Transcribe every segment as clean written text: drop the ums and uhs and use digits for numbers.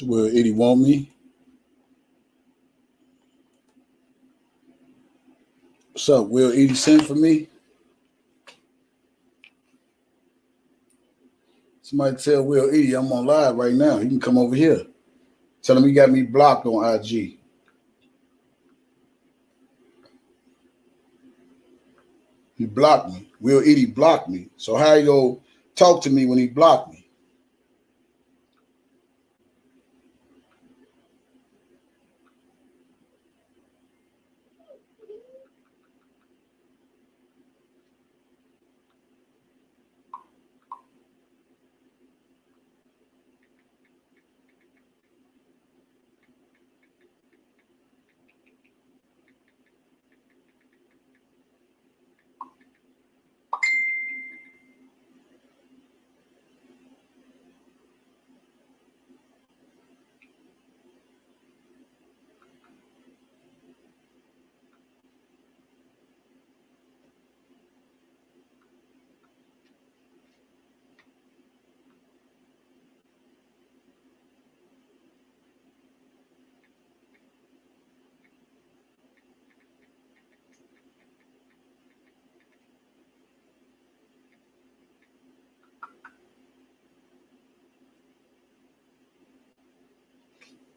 Will Eaddy want me? What's up? Will Eaddy send for me? Somebody tell Will Eaddy I'm on live right now. He can come over here. Tell him he got me blocked on IG. He blocked me. Will Eaddy blocked me. So how you go talk to me when he blocked me?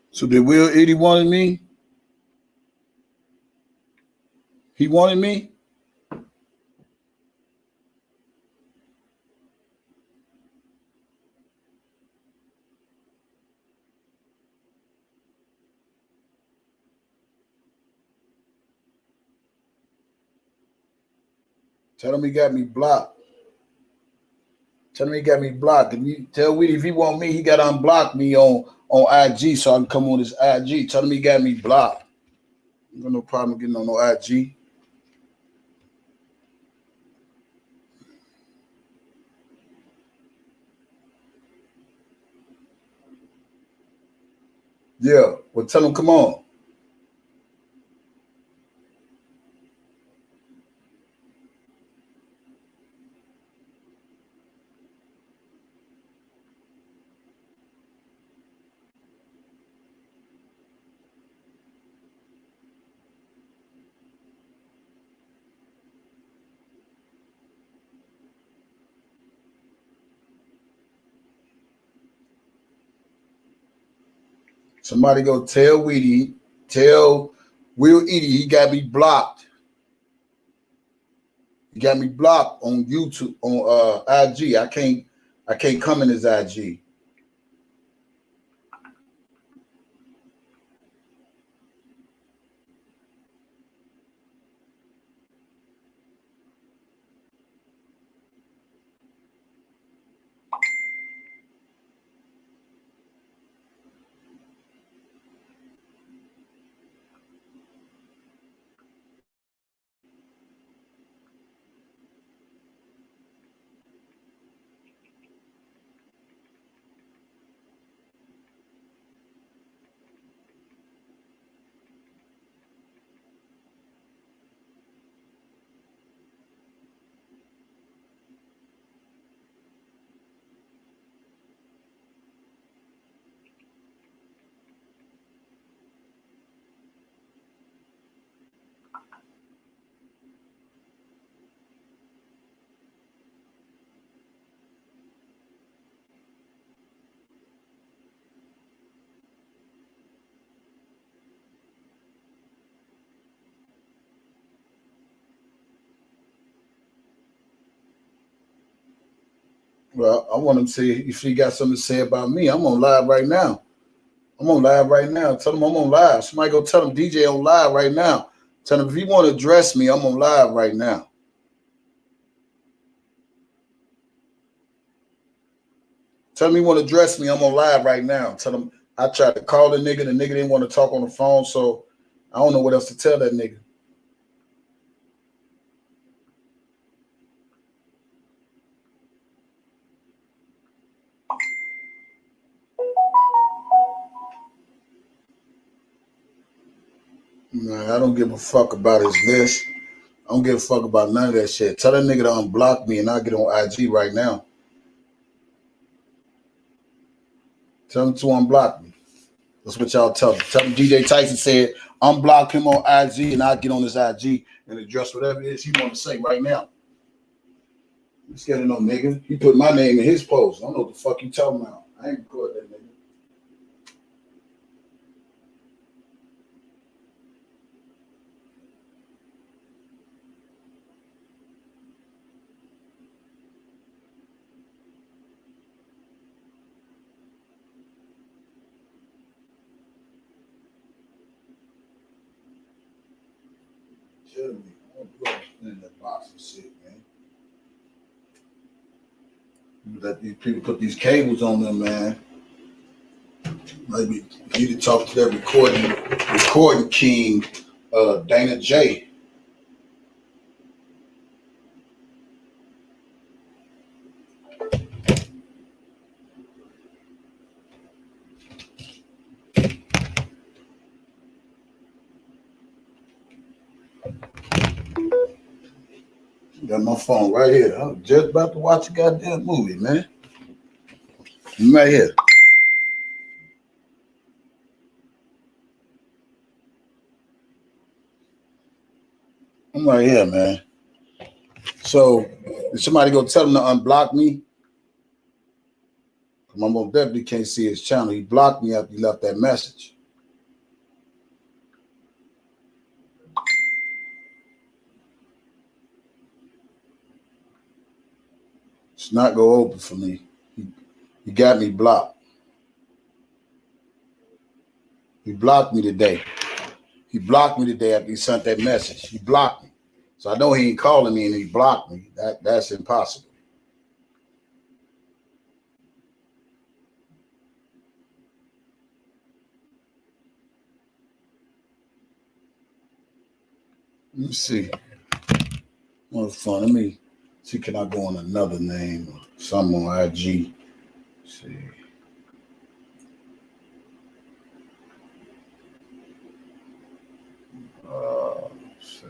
So did Will Eaddy wanted me? He wanted me? Tell him he got me blocked. Tell him he got me blocked. If you tell Weedy if he want me, he got to unblock me on IG so I can come on his IG. Tell him he got me blocked. I got no problem getting on no IG. Yeah, well, tell him come on. Somebody go tell Weedy, tell Will Eaddy he got me blocked. He got me blocked on YouTube, on IG. I can't come in his IG. Well, I want him to say if he got something to say about me. I'm on live right now. I'm on live right now. Tell him I'm on live. Somebody go tell him DJ on live right now. Tell him if he want to address me, I'm on live right now. Tell him he want to address me, I'm on live right now. Tell him I tried to call the nigga didn't want to talk on the phone, so I don't know what else to tell that nigga. Man, I don't give a fuck about his list. I don't give a fuck about none of that shit. Tell that nigga to unblock me and I'll get on IG right now. Tell him to unblock me. That's what y'all tell him. Tell him DJ Tyson said, unblock him on IG and I'll get on his IG and address whatever it is he want to say right now. I'm scared of no nigga. He put my name in his post. I don't know what the fuck you talking about. I ain't record that nigga. Tell me. In that box of shit, man. Let these people put these cables on them, man. Maybe you need to talk to that recording king, Dana J. Got my phone right here. I'm just about to watch a goddamn movie, man. I'm right here. I'm right here, man. So, is somebody gonna tell him to unblock me? My mom definitely can't see his channel. He blocked me after he left that message. It's not gonna open for me. He got me blocked. He blocked me today. He blocked me today after he sent that message. He blocked me. So I know he ain't calling me and he blocked me. That's impossible. Let me see. What's fun? Let me see. Can I go on another name or something on IG? Let's see. Let's see.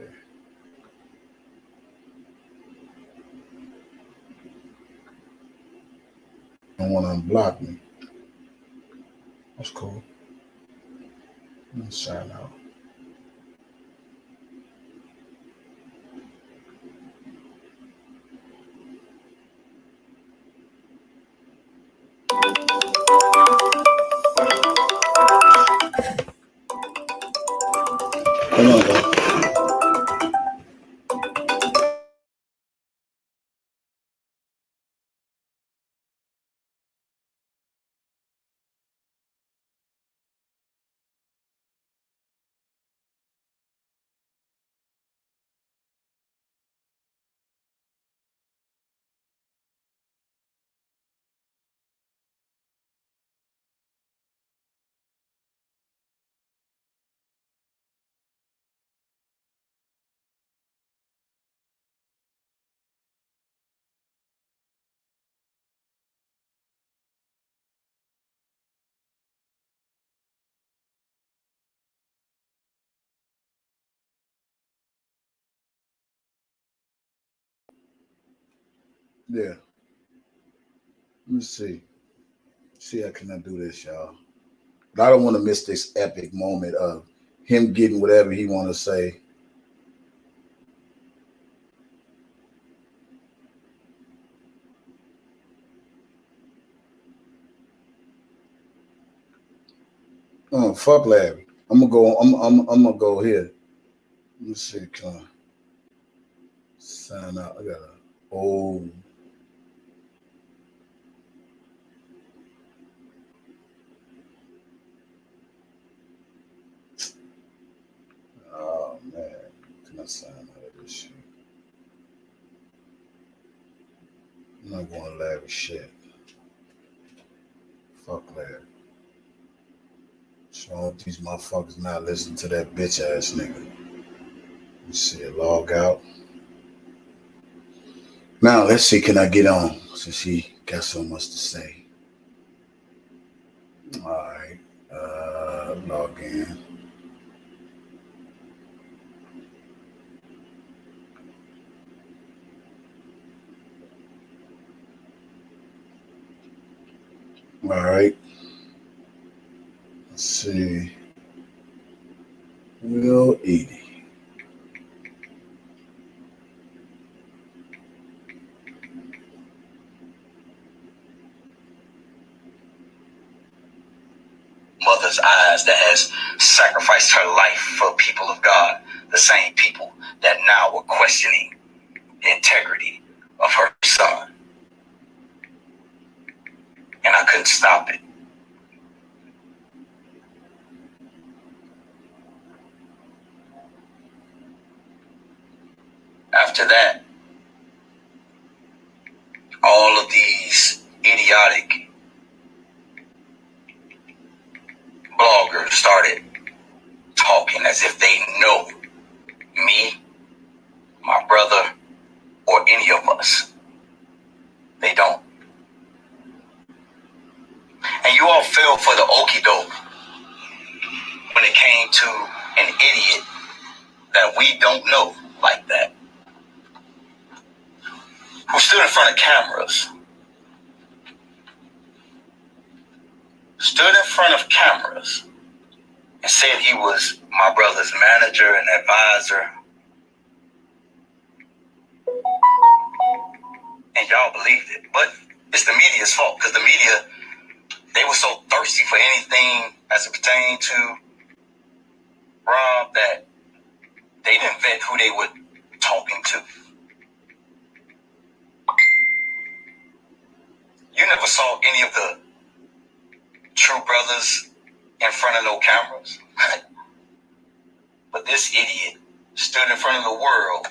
Don't want to unblock me. That's cool. Let me sign out. Come on, bro. Yeah. Let me see. See how can I do this, y'all? But I don't want to miss this epic moment of him getting whatever he want to say. Oh, fuck Larry. I'm gonna go. I'm gonna go here. Let me see. Can I sign out? I got a old. Oh man, can I sign out of this shit? I'm not going to Larry shit. Fuck Larry. So these motherfuckers not listening to that bitch ass nigga. Let's see it log out. Now let's see, can I get on since he got so much to say? All right, log in. All right. Let's see. Will Eaddy. Mother's eyes that has sacrificed her life for people of God, the same people that now were questioning the integrity of her son. And I couldn't stop it. After that, all of these idiotic bloggers started talking as if they know me, my brother, or any of us. They don't. And you all fell for the okie doke when it came to an idiot that we don't know like that, who stood in front of cameras, and said he was my brother's manager and advisor. And y'all believed it. But it's the media's fault, because the media, they were so thirsty for anything as it pertained to Rob that they didn't vet who they were talking to. You never saw any of the true brothers in front of no cameras. But this idiot stood in front of the world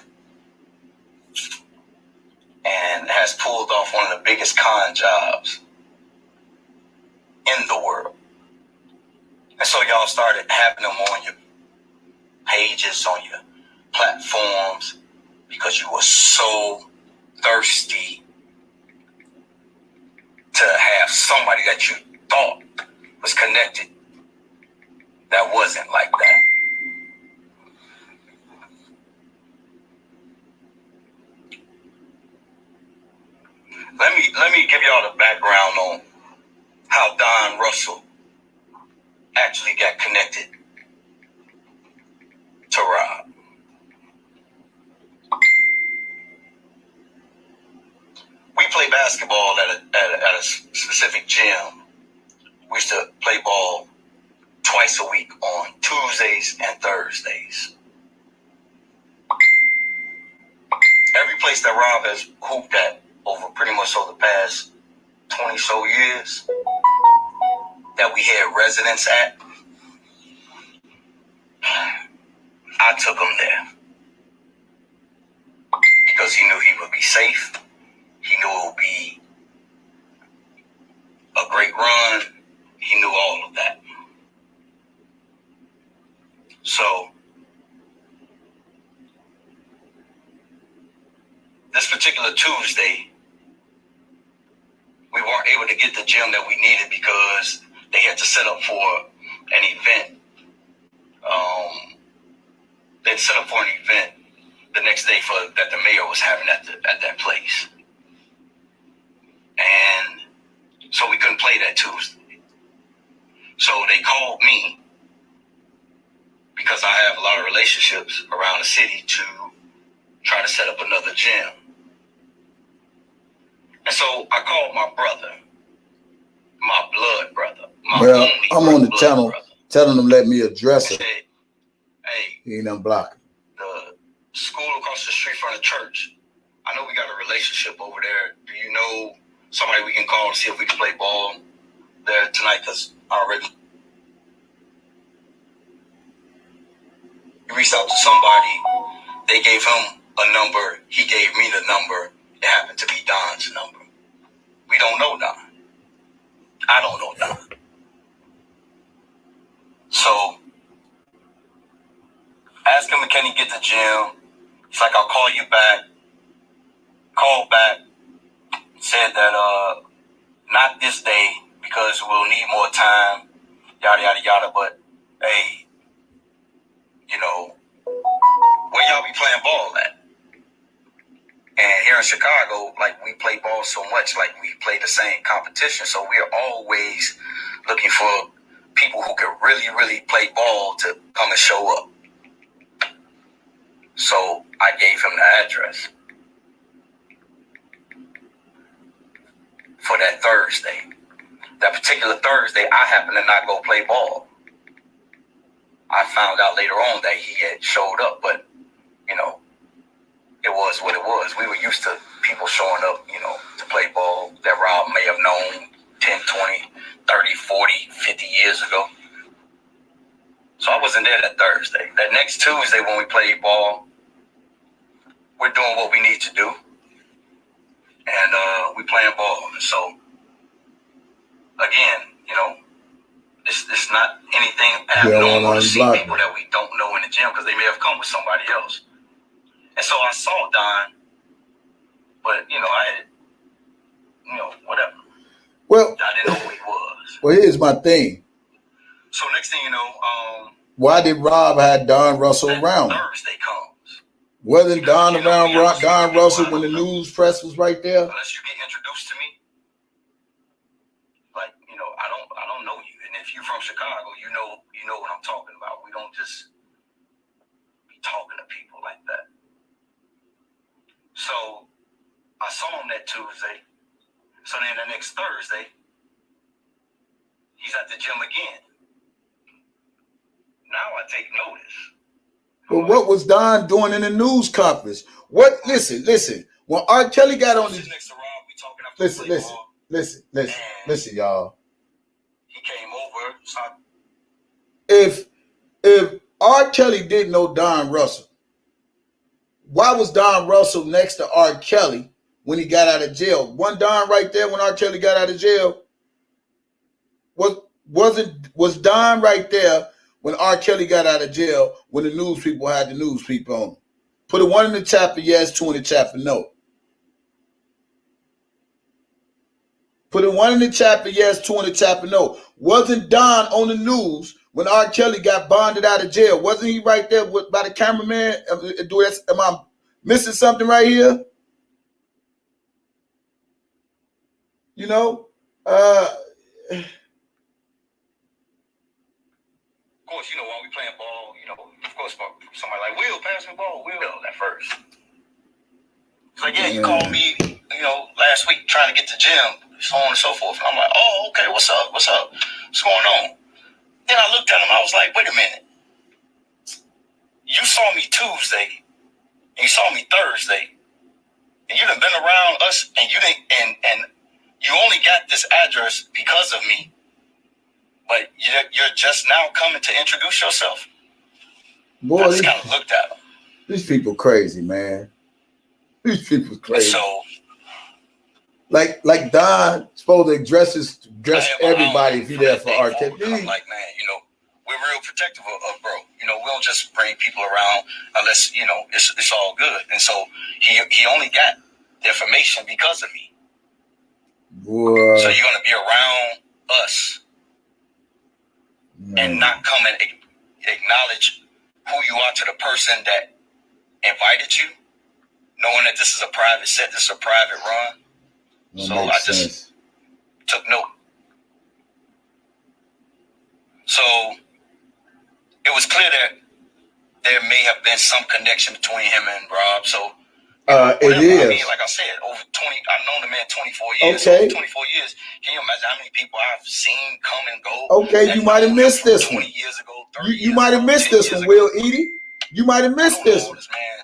and has pulled off one of the biggest con jobs in the world. And so y'all started having them on your pages, on your platforms, because you were so thirsty to have somebody that you thought was connected that wasn't like that. Let me give y'all the background on how Don Russell actually got connected to Rob. We play basketball at a specific gym. We used to play ball twice a week on Tuesdays and Thursdays. Every place that Rob has hooped at over pretty much over the past 20 so years that we had residents at, I took him there because he knew he would be safe. He knew it would be a great run. He knew all of that. So this particular Tuesday, we weren't able to get the gym that we needed because they had to set up for an event. They'd set up for an event the next day that the mayor was having at that place. And so we couldn't play that Tuesday. So they called me, because I have a lot of relationships around the city, to try to set up another gym. And so I called my brother, my blood brother. Well, I'm on the channel telling them let me address it. Hey, he ain't unblocking. The school across the street from the church, I know we got a relationship over there. Do you know somebody we can call and see if we can play ball there tonight? Because I already reached out to somebody. They gave him a number. He gave me the number. It happened to be Don's number. We don't know Don. I don't know Don. So ask him, can he get the gym? He's like, I'll call you back. Called back. Said that not this day because we'll need more time. Yada, yada, yada. But, hey, you know, where y'all be playing ball at? And here in Chicago, like, we play ball so much, like, we play the same competition. So we're always looking for people who could really, really play ball to come and show up. So I gave him the address for that Thursday. That particular Thursday, I happened to not go play ball. I found out later on that he had showed up, but, you know, it was what it was. We were used to people showing up, you know, to play ball that Rob may have known 10, 20, 30, 40, 50 years ago. So I wasn't there that Thursday. That next Tuesday when we played ball, we're doing what we need to do. And we playing ball. So, again, you know, it's not anything abnormal to see people that we don't know in the gym because they may have come with somebody else. And so I saw Don, but, you know, whatever. Well, I didn't know who he was. Well, here's my thing. So next thing you know, why did Rob have Don Russell around? Thursday comes. Wasn't Don around Don Russell when the news press was right there? Unless you get introduced to me, like, you know, I don't know you. And if you're from Chicago, you know what I'm talking about. We don't just be talking to people like that. So I saw him that Tuesday. So then the next Thursday, he's at the gym again. Now I take notice. But what was Don doing in the news conference? What? Listen. When R. Kelly got on the next to Rob, we talking after listen, y'all. He came over. So If R. Kelly didn't know Don Russell, why was Don Russell next to R. Kelly when he got out of jail? Wasn't Don right there when R. Kelly got out of jail? Was Don right there when R. Kelly got out of jail when the news people had the news people on him? Put a 1 in the chat for yes, 2 in the chat for no. Put a 1 in the chat for yes, 2 in the chat for no. Wasn't Don on the news when R. Kelly got bonded out of jail? Wasn't he right there by the cameraman? Am I missing something right here? You know? Of course, you know, while we playing ball, you know, of course, somebody like, Will, pass me the ball. Will, at first. It's like, yeah, you called me, you know, last week trying to get to gym, so on and so forth. And I'm like, oh, okay, what's up? What's going on? Then I looked at him, I was like, wait a minute. You saw me Tuesday, and you saw me Thursday, and you done been around us, and you didn't, and you only got this address because of me. But you're just now coming to introduce yourself. Boy, I just kind of looked at him. These people crazy, man. These people crazy. So, like Don supposed to dress everybody if you're there for R. Kelly. I'm like, man, you know, we're real protective of bro. You know, we don't just bring people around unless, you know, it's all good. And so he only got the information because of me. Boy. So you're gonna be around us. And not come and acknowledge who you are to the person that invited you, knowing that this is a private set, this is a private run. So I just took note. So it was clear that there may have been some connection between him and Rob. So it is. I mean, like I said, over 20, I've known the man 24 years. Okay. So 24 years. Can you imagine how many people I've seen come and go? Okay, you might have missed this 20 one. years ago, 30 you might have missed this one, Will Eaddy. You might have missed this one.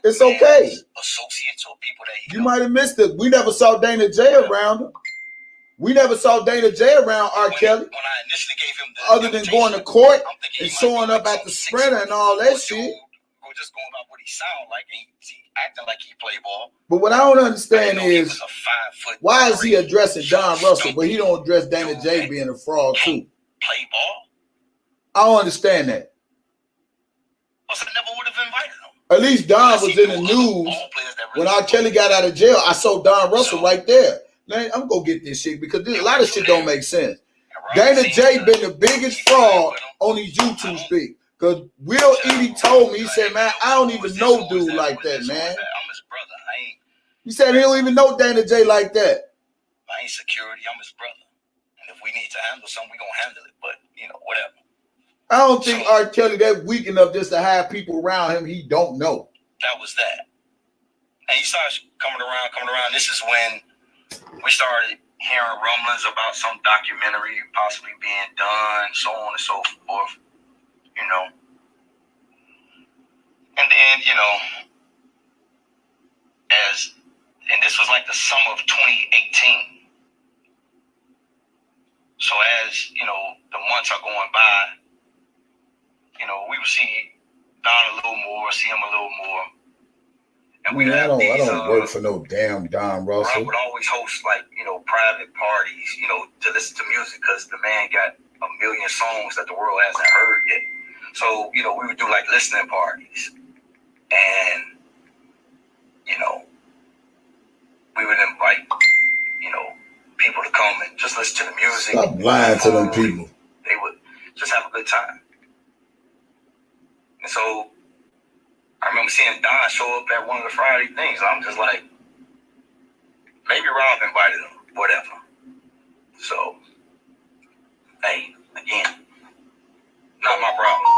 It's okay. Associates or people that you might have missed it. We never saw Dana J around him. We never saw Dana J around R. Kelly. When I initially gave him the other than going to court and showing up at the Sprinter and all that shit. We're just going about what he sound like and he acting like he play ball. But what I don't understand is why is he addressing Don Russell, but he don't address Dana J being a fraud too? Play ball? I don't understand that. I never would have invited him. At least Don was in the news when R. Kelly got out of jail. I saw Don Russell right there. I'm gonna get this shit because a lot of shit don't make sense. Dana J been the biggest fraud on these YouTube speak. Because Will Eaddy told me, he said, man, I don't even know dude like that, man. I'm his brother. He said he don't even know Dana J like that. I ain't security. I'm his brother. And if we need to handle something, we gonna handle it. But, you know, whatever. I don't think R. Kelly that weak enough just to have people around him he don't know. That was that. And he starts coming around. This is when we started hearing rumblings about some documentary possibly being done, so on and so forth, you know. And then, you know, and this was like the summer of 2018. So as, you know, the months are going by, you know, we would see Don a little more, see him a little more. And we I don't work for no damn Don Russell. Rob would always host, like, you know, private parties, you know, to listen to music because the man got a million songs that the world hasn't heard yet. So, you know, we would do like listening parties. And, you know, we would invite, you know, people to come and just listen to the music. Stop lying to them people. They would just have a good time. And so I remember seeing Don show up at one of the Friday things. I'm just like, maybe Rob invited him, whatever. So, hey, again, not my problem.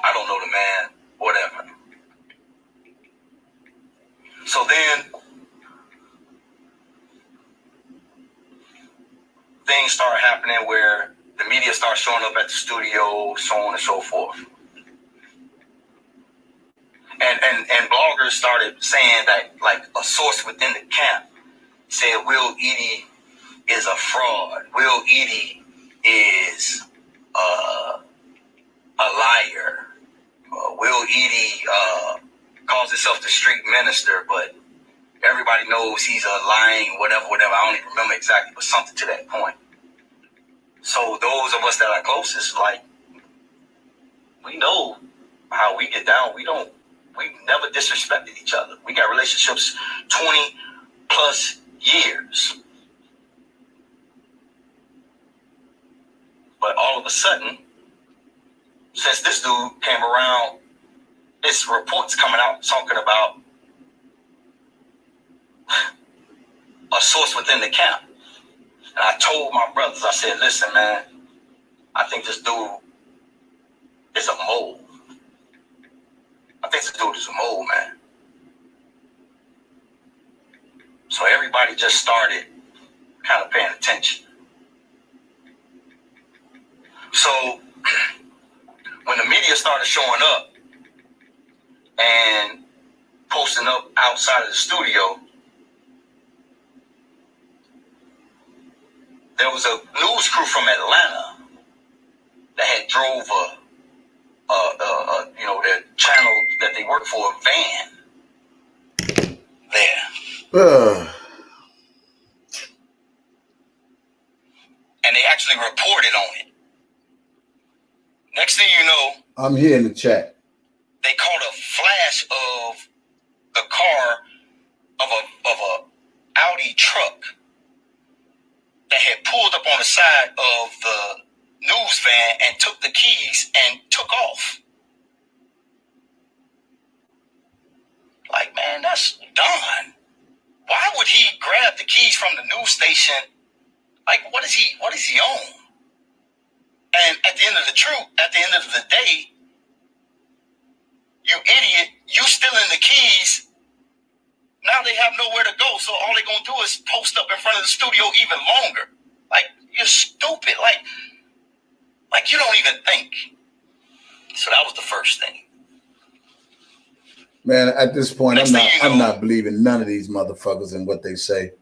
I don't know the man, whatever. So then things start happening where the media starts showing up at the studio, so on and so forth. And bloggers started saying that, like, a source within the camp said Will Eaddy is a fraud. Will Eaddy is a liar. Will Eaddy calls himself the street minister, but everybody knows he's a lying whatever. I don't even remember exactly, but something to that point. So those of us that are closest, like, we know how we get down. We never disrespected each other. We got relationships 20 plus years. But all of a sudden, since this dude came around, this report's coming out talking about a source within the camp. And I told my brothers, I said, listen, man, I think this dude is a mole. I think this dude is a mole, man. So everybody just started kind of paying attention. So when the media started showing up and posting up outside of the studio, there was a news crew from Atlanta that had drove you know, the channel that they work for, a van there. And they actually reported on it. Next thing you know, I'm here in the chat. They caught a flash of the car of a Audi truck that had pulled up on the side of the news van and took the keys and took off. Like, man, that's Don. Why would he grab the keys from the news station? Like, what is he on? And at the end of the day, you idiot, you stealing the keys. Now they have nowhere to go, so all they're gonna do is post up in front of the studio even longer. Like, you're stupid. Like you don't even think. So that was the first thing. Man, at this point, I'm not believing none of these motherfuckers and what they say.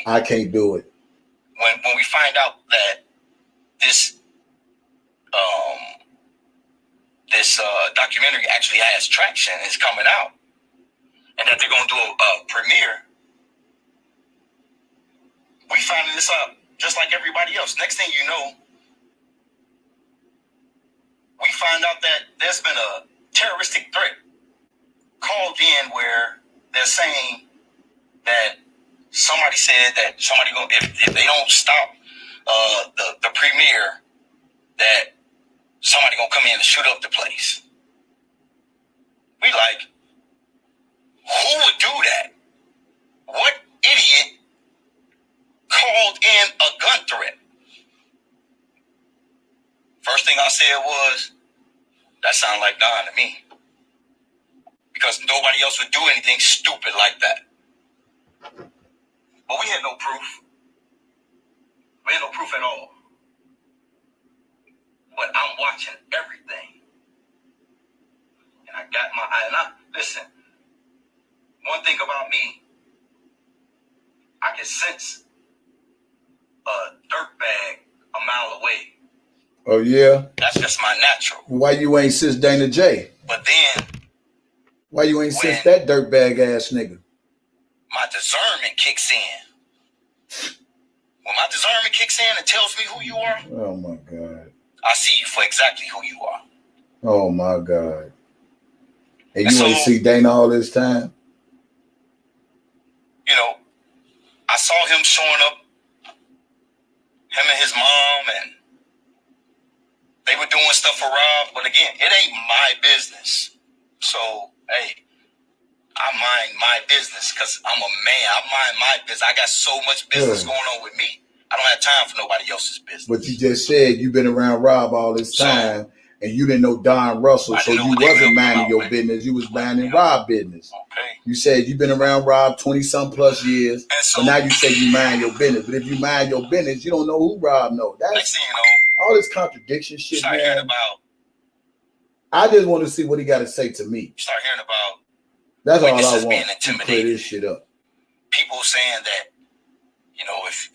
I can't do it. When we find out that this documentary actually has traction, is coming out, and that they're gonna do a premiere, we finding this out just like everybody else. Next thing you know, we find out that there's been a terroristic threat called in where they're saying that somebody said that somebody gonna, if they don't stop the premiere, that somebody gonna come in and shoot up the place. We like, who would do that? What idiot called in a gun threat? First thing I said was, that sounded like Don to me. Because nobody else would do anything stupid like that. But we had no proof. We had no proof at all. But I'm watching everything. And I got my eye. And listen, one thing about me, I can sense a dirt bag a mile away. Oh, yeah? That's just my natural. Why you ain't since Dana J? But then... Why you ain't since that dirtbag ass nigga? My discernment kicks in. When my discernment kicks in and tells me who you are... Oh, my God. I see you for exactly who you are. Oh, my God. And you ain't see Dana all this time? You know, I saw him showing up, him and his mom, and they were doing stuff for Rob. But again, it ain't my business. So, hey, I mind my business because I'm a man. I mind my business. I got so much business going on with me. I don't have time for nobody else's business. But you just said you've been around Rob all this time, and you didn't know Don Russell, so you wasn't minding your business. You was minding Rob business. Okay. You said you've been around Rob 20-some plus years, but now you say you mind your business. But if you mind your business, you don't know who Rob knows. That's all this contradiction shit, man. I just want to see what he got to say to me. Start hearing about. That's all I want. To clear this shit up. People saying that, you know, if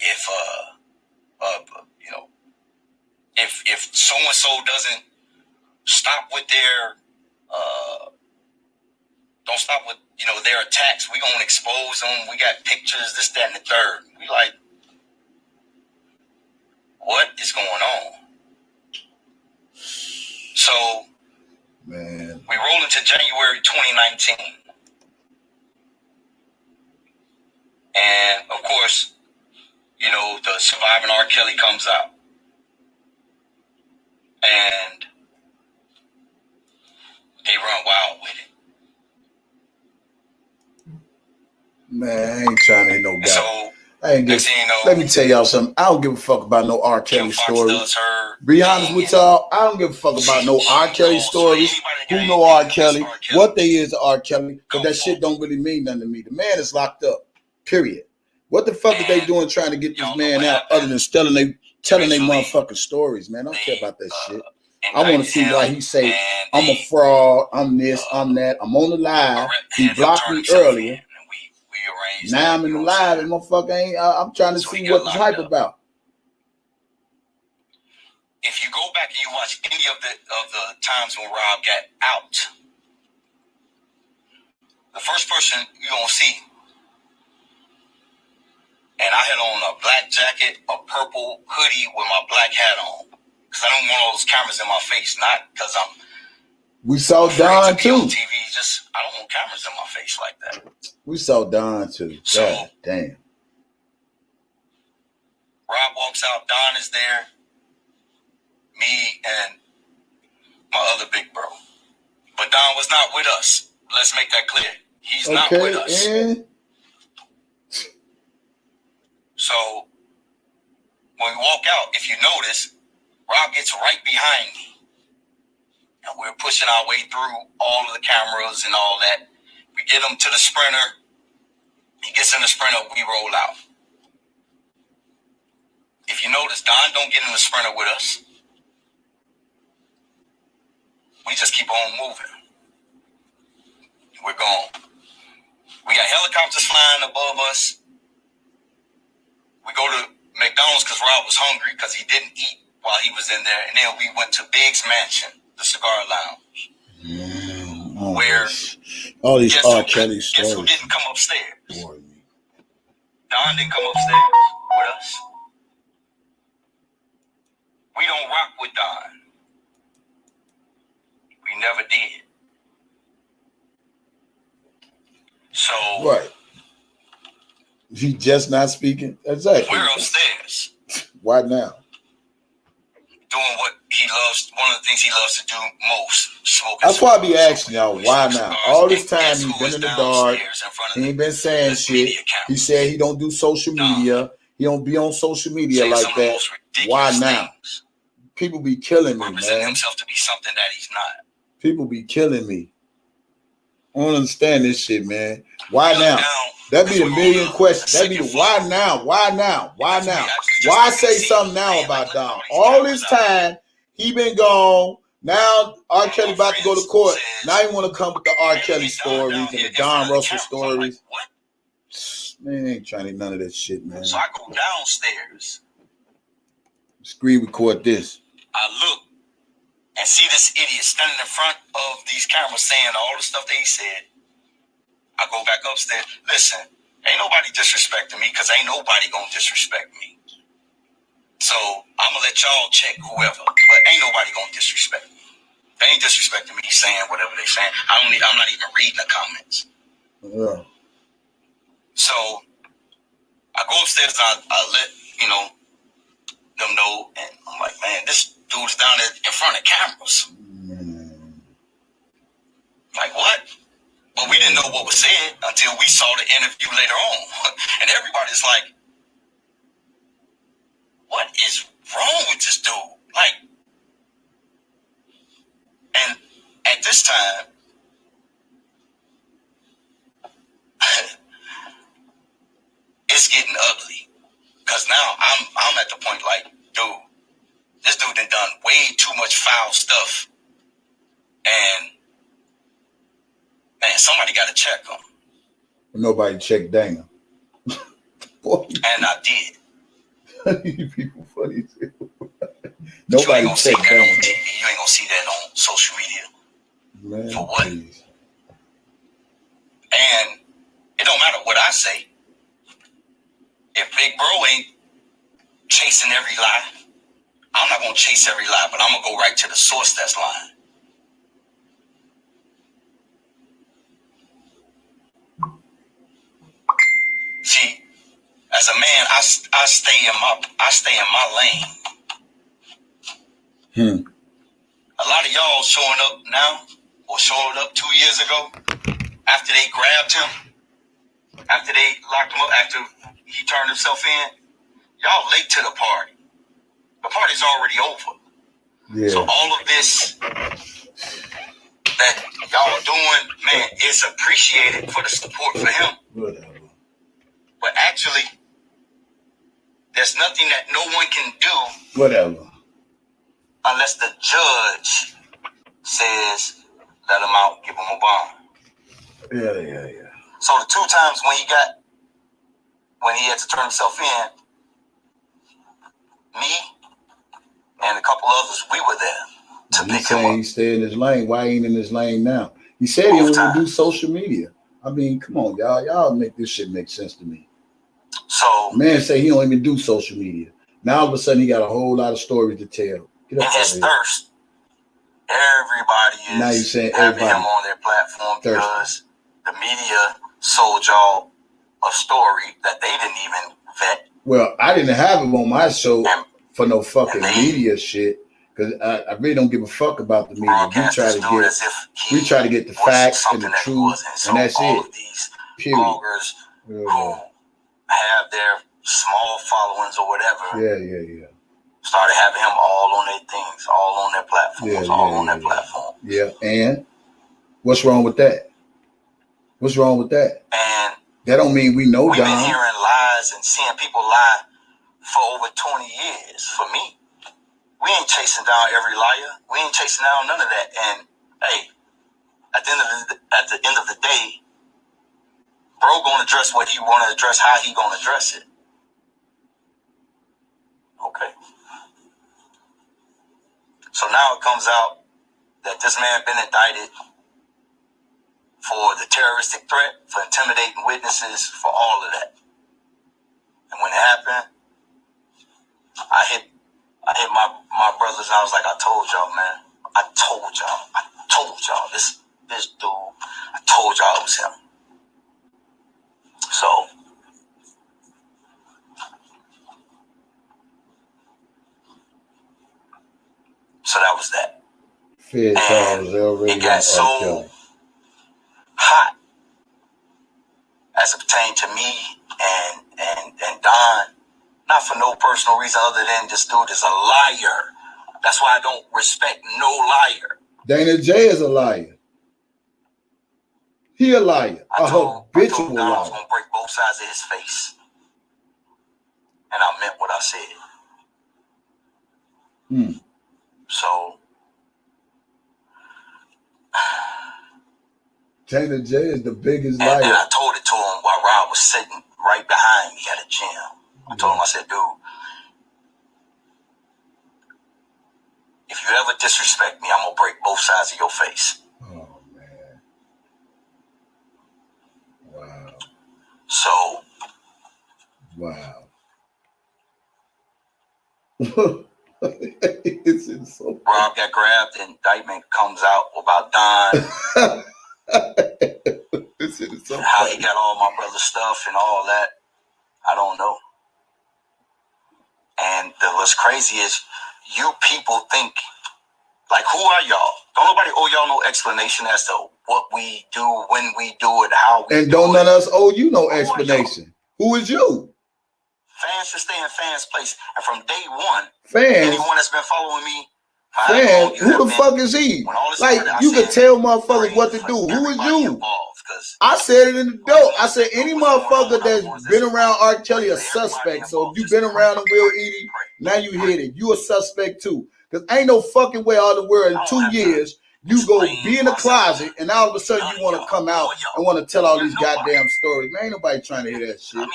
so and so doesn't stop with their don't stop with their attacks, we gonna expose them. We got pictures, this, that, and the third. We like, what is going on? So, man, we roll into January 2019. And, of course, the Surviving R. Kelly comes out. And they run wild with it. Man, I ain't trying to hit no guy. So, let me tell y'all something. I don't give a fuck about no R. Kelly stories. Be honest with y'all, I don't give a fuck about no R. Kelly stories. Who know R. Kelly? What they is R. Kelly? But that shit don't really mean nothing to me. The man is locked up. Period. What the fuck are they doing trying to get this man out other than telling they motherfucking stories, man? I don't care about that shit. I want to see why he say, I'm a fraud, I'm this, I'm that. I'm on the live. He blocked me earlier. Now I'm in the live and motherfucker ain't, I'm trying to see what the hype about. If you go back and you watch any of the times when Rob got out, the first person you're going to see, and I had on a black jacket, a purple hoodie with my black hat on. Because I don't want all those cameras in my face. Not because I'm... We saw Don too. TV, I don't want cameras in my face like that. We saw Don too. So, God damn. Rob walks out. Don is there. Me and my other big bro. But Don was not with us. Let's make that clear. He's not with us. And... So, when we walk out, if you notice, Rob gets right behind me. And we're pushing our way through all of the cameras and all that. We get him to the Sprinter. He gets in the Sprinter, we roll out. If you notice, Don don't get in the Sprinter with us. We just keep on moving. We're gone. We got helicopters flying above us. We go to McDonald's because Rob was hungry because he didn't eat while he was in there. And then we went to Big's Mansion, the cigar lounge. Where all these R. Kelly stories. Guess who didn't come upstairs? Boy. Don didn't come upstairs with us. We don't rock with Don. We never did. So... Right. He just not speaking? Exactly. We're upstairs. Why now? Doing what he loves, one of the things he loves to do most, smoking. That's why I be asking y'all, why now? All this time he been in the dark. He ain't been saying shit. He said he don't do social media. He don't be on social media like that. Why now? People be killing me, representing man. himself to be something that he's not. People be killing me. I don't understand this shit, man. Why now? That'd be the million questions. That'd be the why now? Why now? Why now? Why say something now about Don? All this time he been gone. Now R. Kelly about to go to court. Now he want to come with the R. Kelly stories and the Don Russell stories. Man, I ain't trying to none of that shit, man. So I go downstairs. Screen record this. I look and see this idiot standing in front of these cameras saying all the stuff that he said. I go back upstairs. Listen, ain't nobody disrespecting me because ain't nobody gonna disrespect me. So I'm gonna let y'all check whoever, but ain't nobody gonna disrespect me. They ain't disrespecting me saying whatever they saying. I'm not even reading the comments. Yeah. So I go upstairs and I let them know, and I'm like, man, this dude's down there in front of cameras. Like what? But we didn't know what was said until we saw the interview later on. And everybody's like, what is wrong with this dude? Like, and at this time, it's getting ugly. Because now I'm at the point like, dude, this dude done way too much foul stuff. And, man, somebody got to check him. Nobody checked Dana. And I did. You people funny too. Nobody checked Dana. You ain't gonna see that on social media. Man, for what? Please. And it don't matter what I say. If Big Bro ain't chasing every lie, I'm not gonna chase every lie, but I'm gonna go right to the source that's lying. See, as a man, I stay in my lane. A lot of y'all showing up now, or showed up 2 years ago, after they grabbed him, after they locked him up, after he turned himself in. Y'all late to the party. The party's already over. Yeah. So all of this that y'all doing, man, it's appreciated for the support for him. Whatever. But actually, there's nothing that no one can do. Whatever. Unless the judge says, let him out, give him a bond. Yeah. So the 2 times when he had to turn himself in, me and a couple others, we were there to pick him up. He stayed in his lane. Why ain't in his lane now? He said he was going to do social media. I mean, come on, y'all. Y'all make this shit make sense to me. So man say he don't even do social media. Now all of a sudden he got a whole lot of stories to tell. In his thirst, everybody is having him on their platform because the media sold y'all a story that they didn't even vet. Well, I didn't have him on my show for no fucking media shit because I really don't give a fuck about the media. We try to get the facts and the truth, and that's it. These period. Bloggers who have their small followings or whatever. Yeah. Started having him all on their things, all on their platforms, on their platform. Yeah, and what's wrong with that? What's wrong with that? And that don't mean we know. We've been hearing lies and seeing people lie for over 20 years. For me, we ain't chasing down every liar. We ain't chasing down none of that. And hey, at the end of the day, bro gonna address what he wanna address, how he gonna address it. Okay. So now it comes out that this man been indicted for the terroristic threat, for intimidating witnesses, for all of that. And when it happened, I hit my brothers and I was like, I told y'all, man. I told y'all. This dude, I told y'all it was him. So that was that. It got so hot as it pertained to me and Don, not for no personal reason other than this dude is a liar. That's why I don't respect no liar. Dana J is a liar. He a liar. I told God I was habitual liar. going to break both sides of his face. And I meant what I said. So Dana J is the biggest liar. And I told it to him while Rob was sitting right behind me at the gym. I told him, I said, dude, if you ever disrespect me, I'm going to break both sides of your face. Oh, man. Wow. So. Wow. It's so Rob got grabbed, and indictment comes out about Don. This is so how funny. He got all my brother's stuff and all that, I don't know. And what's crazy is you people think, like, who are y'all? Don't nobody owe y'all no explanation as to what we do, when we do it, how we do it. And don't none of us owe you no explanation. Who is you? Fans should stay in fans' place. And from day one, fans, anyone that's been following me, fans, who the fuck is he? Like, you can tell motherfuckers what to do. Who is you? I said it in the dope. I said any motherfucker that's been around R. Kelly a suspect. So if you've been around him, Will Eaddy, now you hit it. You a suspect too. Because ain't no fucking way all the world in 2 years you go be in the closet and all of a sudden you want to come out and want to tell all these goddamn stories. Man, ain't nobody trying to hear that shit.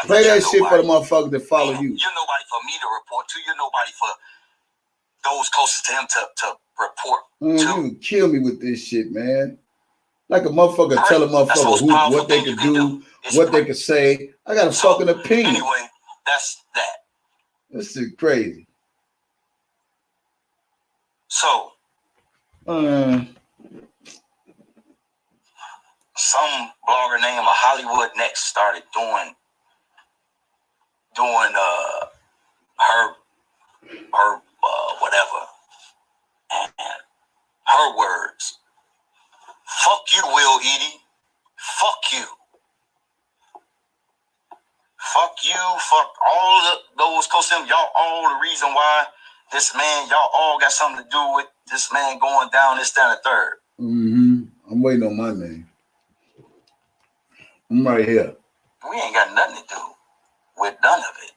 Play that shit for the motherfuckers that follow you. You're nobody for me to report to. You're nobody for those closest to him to report to. You kill me with this shit, man. Like a motherfucker tell a motherfucker what they can do, what they can say. I got a fucking opinion. Anyway, that's that. This is crazy. So, some blogger named Hollywood Next started doing her whatever, and her words. Fuck you, Will Eaddy. Fuck you. Fuck you. Fuck all those close to him. Y'all all the reason why this man, y'all all got something to do with this man going down, this, that, and the third. I'm waiting on my name. I'm right here. We ain't got nothing to do with none of it.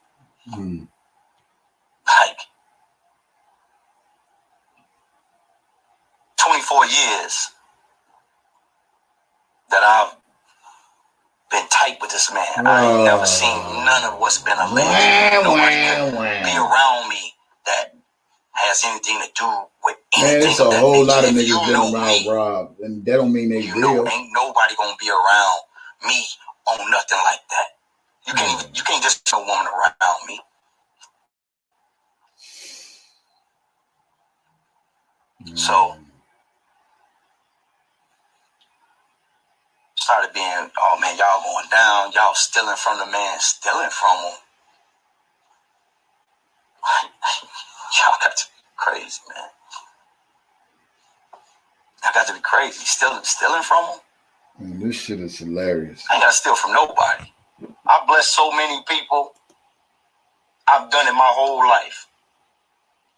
Like 24 years that I've been tight with this man. I ain't never seen none of what's been alleged. Nobody could be around me that has anything to do with anything. Man, it's a whole lot of niggas been around Rob, and that don't mean they real. Ain't nobody gonna be around me on nothing like that. You can't just put a woman around me. So started being, oh man, y'all going down, y'all stealing from the man, stealing from him. Y'all got to be crazy, man. Y'all got to be crazy. Stealing from him? Man, this shit is hilarious. I ain't gotta steal from nobody. I bless so many people. I've done it my whole life.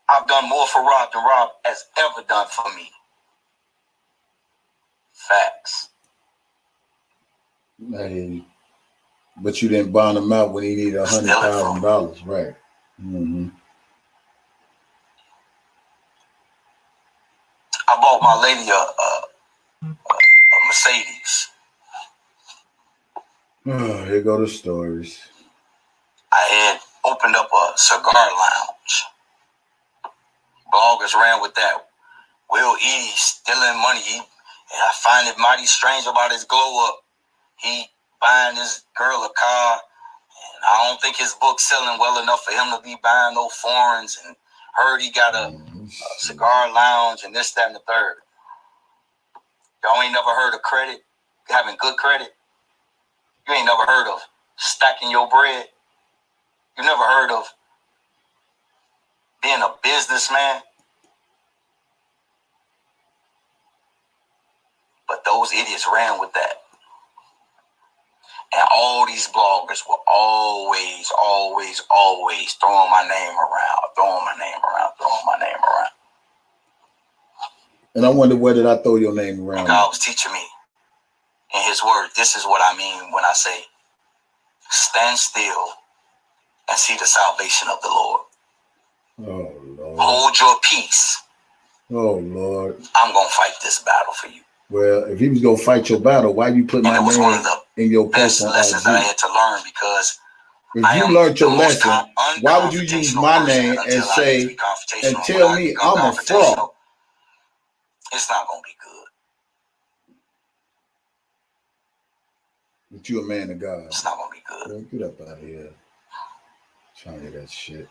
I've done more for Rob than Rob has ever done for me. Facts. Hey, but you didn't bond him out when he needed $100,000, right? I bought my lady a Mercedes. Oh, here go the stories. I had opened up a cigar lounge. Bloggers ran with that. Will Eaddy stealing money. I find it mighty strange about his glow up. He buying this girl a car, and I don't think his book's selling well enough for him to be buying no foreigns. And heard he got a cigar lounge and this, that, and the third. Y'all ain't never heard of credit, having good credit. You ain't never heard of stacking your bread. You never heard of being a businessman. But those idiots ran with that. And all these bloggers were always throwing my name around. And I wonder, where did I throw your name around? And God was teaching me in his word. This is what I mean when I say, stand still and see the salvation of the Lord. Oh, Lord. Hold your peace. Oh, Lord. I'm going to fight this battle for you. Well, if he was going to fight your battle, why you put my name in your post on IG? Lessons that I had to learn, because if you learned your lesson, why would you use my name and say, and tell me I'm a fraud? It's not going to be good. But you a man of God. It's not going to be good. Well, get up out of here. Trying to hear that shit.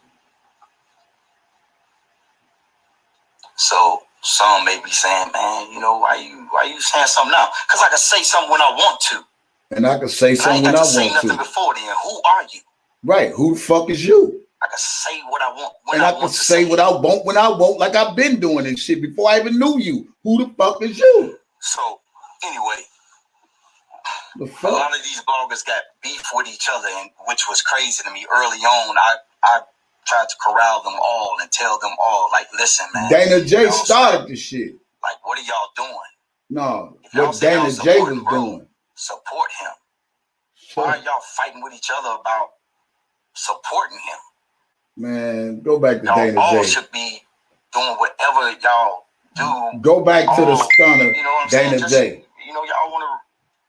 So some may be saying, man, you know, why you saying something now? Because I can say something when I want to. And I can say something when I want to. I ain't got to say nothing before then. Who are you? Right. Who the fuck is you? I can say what I want when and I can say what I want when I want, like I've been doing and shit before I even knew you. Who the fuck is you? So anyway, the fuck? A lot of these bloggers got beef with each other, and which was crazy to me. Early on, I tried to corral them all and tell them all, like, listen, man. Dana J started this shit. Like, what are y'all doing? No, what Dana J was doing. Support him. Why are y'all fighting with each other about supporting him? Man, go back to y'all Dana all J. Should be doing whatever y'all do. Go back to the stunner, you know what I'm Dana saying? J. You know, y'all want to.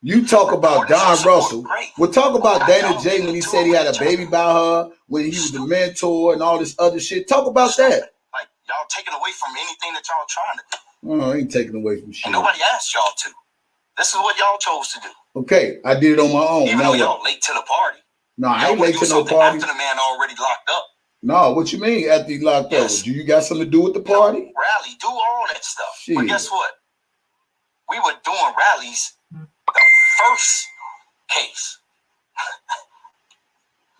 You talk about Don Russell. We'll talk about Dana J when he said he had a baby by her, when he was the mentor and all this other shit. Talk about that. Like, y'all taking away from anything that y'all trying to do. Oh, I ain't taking away from shit. And nobody asked y'all to. This is what y'all chose to do. Okay, I did it on my own. Even though y'all late to the party. No, I ain't late to no party. After the man already locked up. No, what you mean after he locked up? Do you got something to do with the party? Rally, do all that stuff. Shit. But guess what? We were doing rallies the first case.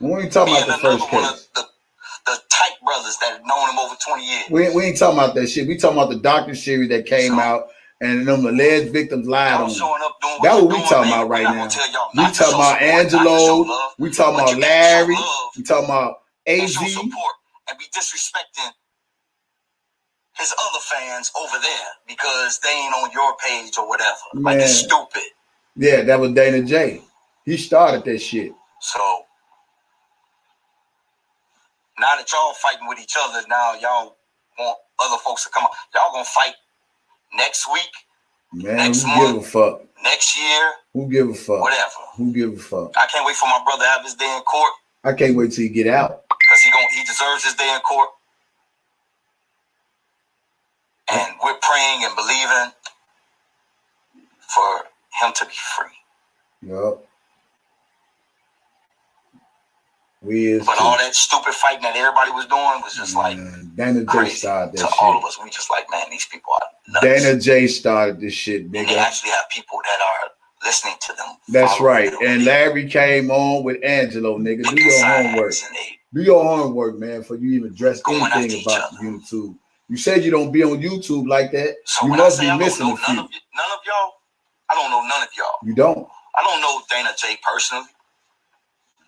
We ain't talking about the first case. One of the tight brothers that have known him over 20 years. We ain't talking about that shit. We talking about the doctor series that came out and them alleged victims lied on them. That's what we talking about right now. We talking about Angelo. We talking about Larry. We talking about AZ. And be disrespecting his other fans over there because they ain't on your page or whatever. Man. Like, it's stupid. Yeah, that was Dana J. He started that shit. So now that y'all fighting with each other, now y'all want other folks to come up. Y'all gonna fight next week, man, next month, give a fuck. Next year. Who give a fuck? Whatever. Who give a fuck? I can't wait for my brother to have his day in court. I can't wait till he get out. Because he deserves his day in court. And we're praying and believing for him to be free. Yup. But all that stupid fighting that everybody was doing was just like Dana J started that shit. All of us, we just like, man, these people are nuts. Dana J started this shit, nigga. And they actually have people that are listening to them. That's right. And Larry came on with Angelo, nigga. Do your homework. Do your homework, man, before you even address anything about YouTube. You said you don't be on YouTube like that. So you must be missing a few. None of y'all. I don't know none of y'all. You don't? I don't know Dana J personally.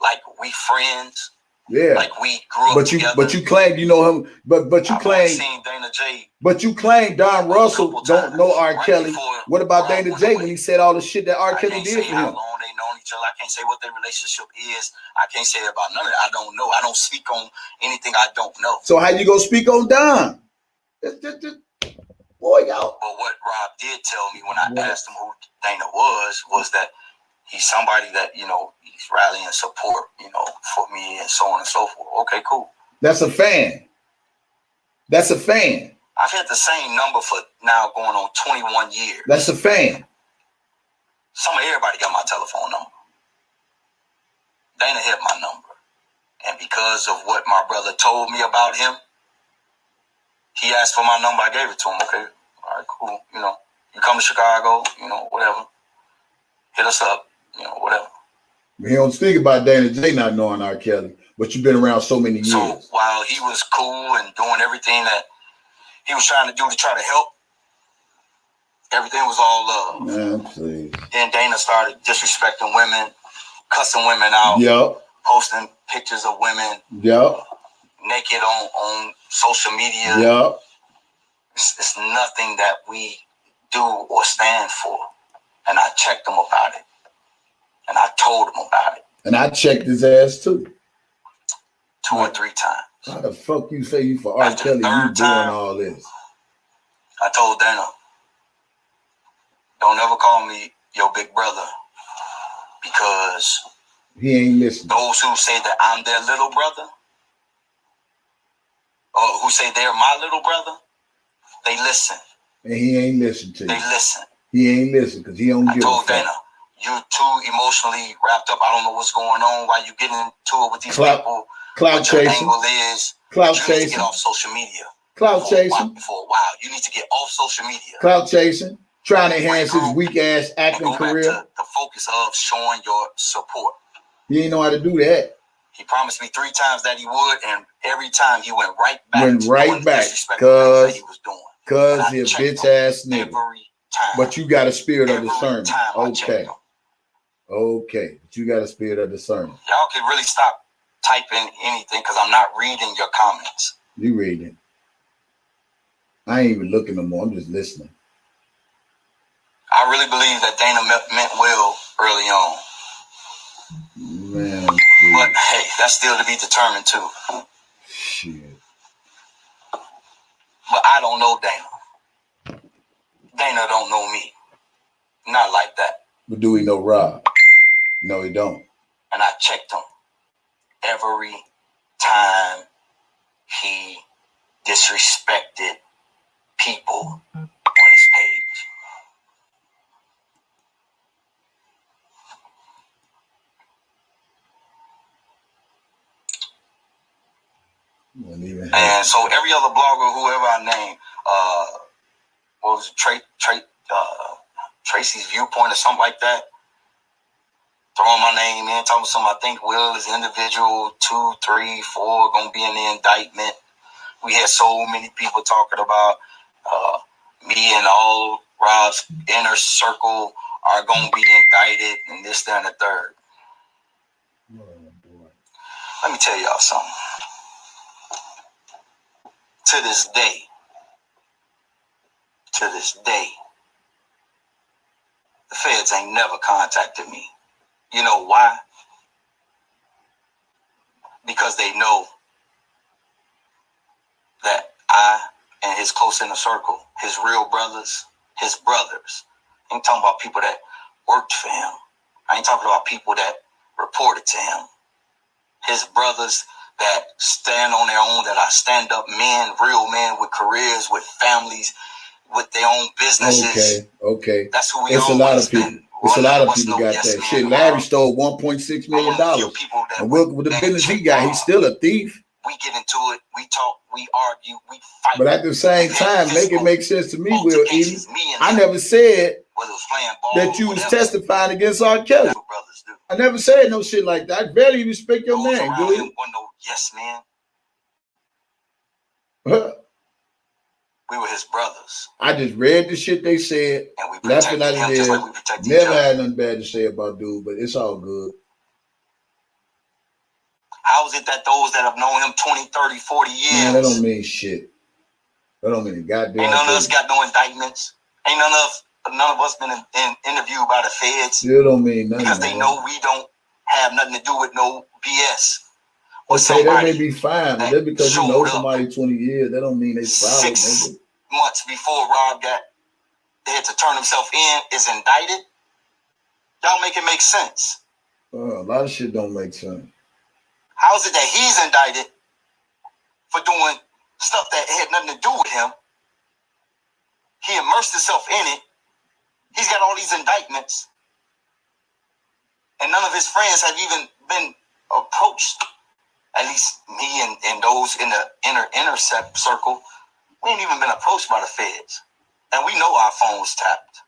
Like, we friends. Yeah. Like, we grew up together. But you claim you know him. But you claim. Seen Dana J. But you claim Don Russell don't know R. Kelly. What about Dana J when he said all the shit that R. Kelly did for him? How long they known each other. I can't say what their relationship is. I can't say about none of it. I don't know. I don't speak on anything I don't know. So how you gonna speak on Don? Boy, y'all. But what Rob did tell me when I asked him who Dana was that he's somebody that, you know, he's rallying support, you know, for me and so on and so forth. Okay, cool. That's a fan. That's a fan. I've had the same number for now going on 21 years. That's a fan. Everybody got my telephone number. Dana had my number. And because of what my brother told me about him, he asked for my number. I gave it to him. Okay, all right, cool. You know, you come to Chicago, you know, whatever. Hit us up, you know, whatever. He don't speak about Dana J not knowing R. Kelly, but you've been around so many years. So while he was cool and doing everything that he was trying to do to try to help, everything was all love. Man, please. Then Dana started disrespecting women cussing women out. Yep. Posting pictures of women. Yep. Naked on social media. Yep. It's nothing that we do or stand for. And I checked him about it. And I told him about it. And I checked his ass too. 2 or 3 times. How the fuck you say you for R. Kelly, you doing all this? I told Dana, don't ever call me your big brother, because he ain't listening. Those who say that I'm their little brother, or who say they're my little brother, they listen. And he ain't listen to you. They listen. He ain't listen because he don't give a fuck. I told Dana, you're too emotionally wrapped up. I don't know what's going on. Why you getting into it with these people? Clout chasing. Your angle is clout you chasing. Need to get off social media. Clout chasing. For a while. You need to get off social media. Clout chasing. Trying to enhance his weak ass acting career. Back to the focus of showing your support. He ain't know how to do that. He promised me 3 times that he would, and every time he went right back. Because he was doing. Cause he a bitch ass nigga. Every time. But you got a spirit of discernment. Okay. Okay. But you got a spirit of discernment. Y'all can really stop typing anything because I'm not reading your comments. You reading. I ain't even looking no more. I'm just listening. I really believe that Dana meant well early on. Man. But hey, that's still to be determined too. Shit. But I don't know Dana. Dana don't know me. Not like that. But do we know Rob? No, he don't. And I checked him every time he disrespected people on his page. And so every other blogger, whoever I name, what was it, Tracy's Viewpoint or something like that, throwing my name in, talking some. I think Will is individual 2, 3, 4 gonna be in the indictment. We had so many people talking about me and all Rob's inner circle are gonna be indicted and this, that, and the third. Oh, boy. Let me tell y'all something. To this day, the feds ain't never contacted me. You know why? Because they know that I and his close inner circle, his real brothers, his brothers, I ain't talking about people that worked for him. I ain't talking about people that reported to him. His brothers that stand on their own, that are stand-up men, real men with careers, with families, with their own businesses. Okay. That's who we It's always a lot of people. been. It's a lot of people got that shit. Larry stole $1.6 million. And with the business he got, he's still a thief. We get into it. We talk. We argue. We fight. But at the same time, make it make sense to me, Will Eaddy. I never said that you was testifying against R. Kelly. I never said no shit like that. I barely respect your name, do you? No, yes, man. We were his brothers. I just read the shit they said. And we protected him just like we protected each other. Never had nothing bad to say about dude, but it's all good. How is it that those that have known him 20, 30, 40 years? Man, that don't mean shit. That don't mean a goddamn Ain't none thing. of us got no indictments. Ain't none of us been interviewed by the feds. Still don't mean nothing. Because they know we don't have nothing to do with no BS. Okay, that may be fine, but just because you know somebody 20 years, that don't mean they solid. 6 months before Rob had to turn himself in, is indicted. Y'all make it make sense. A lot of shit don't make sense. How is it that he's indicted for doing stuff that had nothing to do with him? He immersed himself in it. He's got all these indictments. And none of his friends have even been approached. At least me and those in the intercept circle. We ain't even been approached by the feds. And we know our phone's tapped.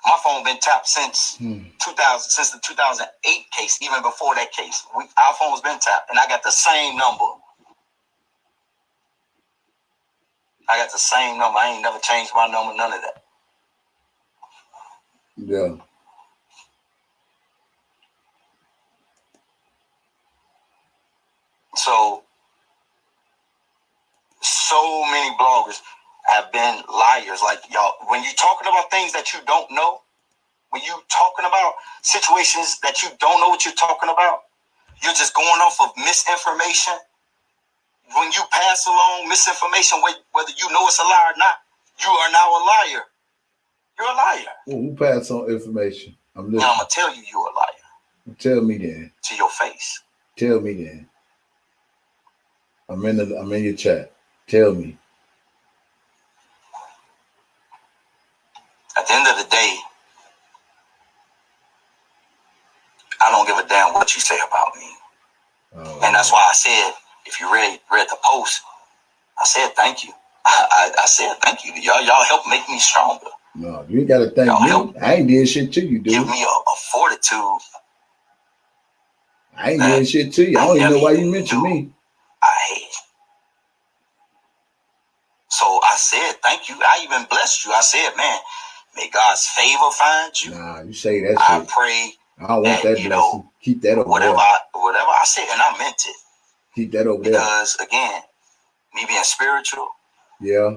My phone been tapped since 2000, since the 2008 case, even before that case. Our phone's been tapped, and I got the same number. I ain't never changed my number, none of that. Yeah. So many bloggers have been liars. Like, y'all, when you're talking about things that you don't know, when you talking about situations that you don't know what you're talking about, you're just going off of misinformation. When you pass along misinformation, whether you know it's a lie or not, you are now a liar. You're a liar. Well, who pass on information? I'm listening. Now I'm gonna tell you you're a liar. Tell me then. To your face. Tell me then. I'm in your chat. Tell me. At the end of the day, I don't give a damn what you say about me. And that's why I said, if you read the post, I said thank you. I said thank you. Y'all help make me stronger. No, you ain't gotta thank me. I ain't did shit to you, dude. Give me a fortitude. I ain't did shit to you. I don't even know why you mentioned me. I hate. So I said thank you. I even blessed you. I said, man, may God's favor find you. Nah, you say that I shit. pray. I don't want that blessing. Keep that over there. Whatever I said, and I meant it. Keep that over there. Because again, me being spiritual, yeah,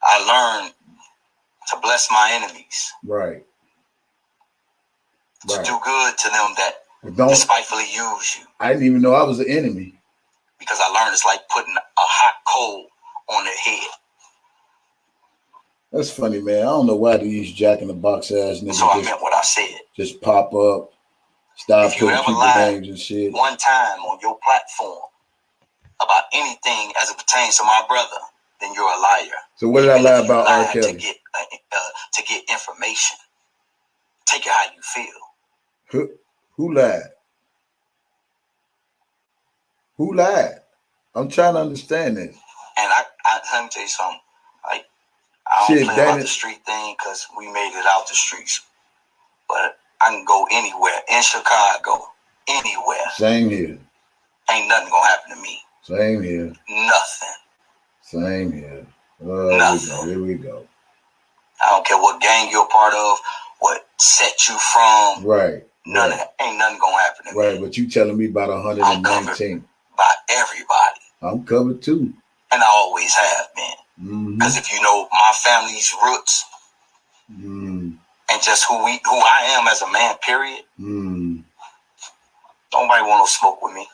I learned to bless my enemies. Right. To do good to them that despitefully use you. I didn't even know I was an enemy. Because I learned it's like putting a hot coal on their head. That's funny, man. I don't know why these Jack in the Box ass niggas. So I meant what I said. Just pop up, stop putting people names and shit. One time on your platform about anything as it pertains to my brother, then you're a liar. So what did I lie about R. Kelly? To get information. Take it how you feel. Who lied? Who lied? I'm trying to understand this. And let me tell you something. Like, I don't play about the street thing because we made it out the streets. But I can go anywhere in Chicago, anywhere. Same here. Ain't nothing gonna happen to me. Same here. Nothing. Same here. Nothing. Here we go. I don't care what gang you're a part of, what set you from. Right. None of that. Ain't nothing gonna happen to me. Right, but you telling me about 119. I'm covered by everybody. I'm covered too. And I always have been. Because if you know my family's roots and just who I am as a man, period. Nobody want no smoke with me.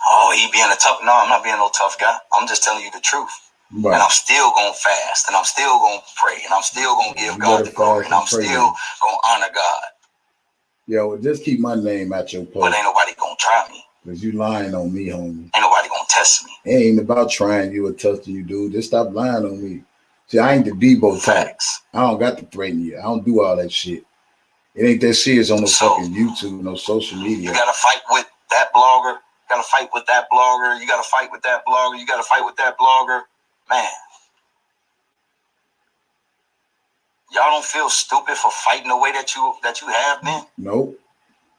Oh, he being a tough. No, I'm not being no tough guy. I'm just telling you the truth. Right. And I'm still gonna fast, and I'm still gonna pray, and I'm still gonna give God the glory, and I'm still gonna honor God. Yo, well, just keep my name out your post. But ain't nobody gonna try me. Because you lying on me, homie. Ain't nobody gonna test me. It ain't about trying you or testing you, dude. Just stop lying on me. See, I ain't the Debo type. I don't got to threaten you. I don't do all that shit. It ain't that serious on no fucking YouTube, no social media. You gotta fight with that blogger. You gotta fight with that blogger. You gotta fight with that blogger. You gotta fight with that blogger. Man. Y'all don't feel stupid for fighting the way that you have been? Nope.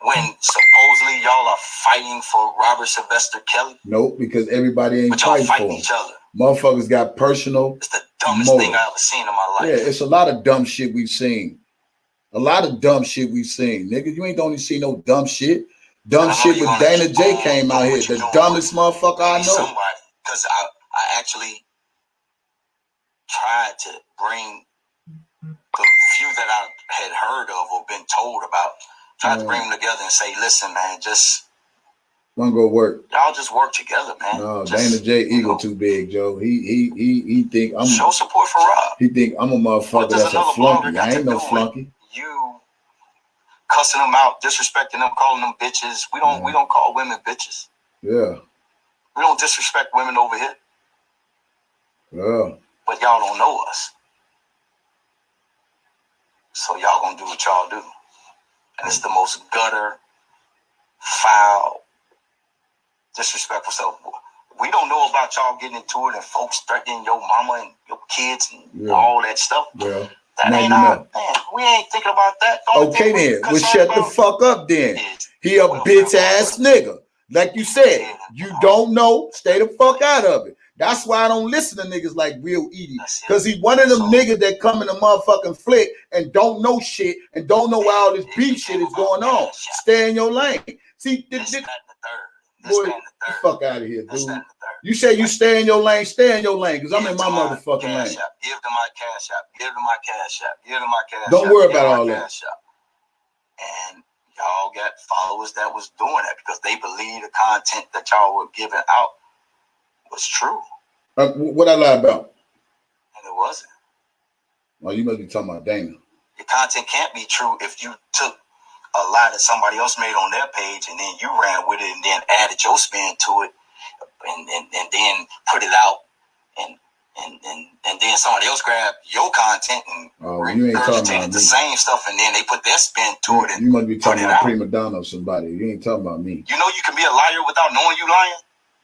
When supposedly y'all are fighting for Robert Sylvester Kelly? Nope, because everybody ain't fighting for him. Each other. Motherfuckers got personal. It's the dumbest thing I ever seen in my life. Yeah, it's a lot of dumb shit we've seen. A lot of dumb shit we've seen. Nigga, you ain't only seen no dumb shit. Dumb shit with Dana J came out here. The dumbest motherfucker I know. Because I actually tried to bring the few that I had heard of or been told about. Tried to bring them together and say, listen, man, just wanna go work. Y'all just work together, man. No, Dana J ego too big, Joe. He think I'm show support for Rob. He think I'm a motherfucker that's a flunky. I ain't no flunky. You cussing them out, disrespecting them, calling them bitches. We don't call women bitches. Yeah. We don't disrespect women over here. Yeah. But y'all don't know us. So y'all gonna do what y'all do. And it's the most gutter, foul, disrespectful stuff. We don't know about y'all getting into it and folks threatening your mama and your kids and all that stuff. Yeah. That ain't our, man, we ain't thinking about that. Okay then, well shut the fuck up then. He a bitch ass nigga. Like you said, you don't know, stay the fuck out of it. That's why I don't listen to niggas like Real Eaddy. Because he one of them niggas that come in the motherfucking flick and don't know shit and don't know why all this beef shit is going on. Stay in your lane. See, Boy, fuck out of here, dude. You say you stay in your lane, because I'm in my motherfucking lane. Give them my cash app. Give them my cash app. Give them my cash app. Don't worry about all that. And y'all got followers that was doing that because they believe the content that y'all were giving out was true. What I lie about? And it wasn't. Well, you must be talking about Dana. Your content can't be true if you took a lie that somebody else made on their page and then you ran with it and then added your spin to it and then put it out and then somebody else grabbed your content and regurgitated the same stuff and then they put their spin to it. You must be talking about Prima Donna or somebody. You ain't talking about me. You know you can be a liar without knowing you lying?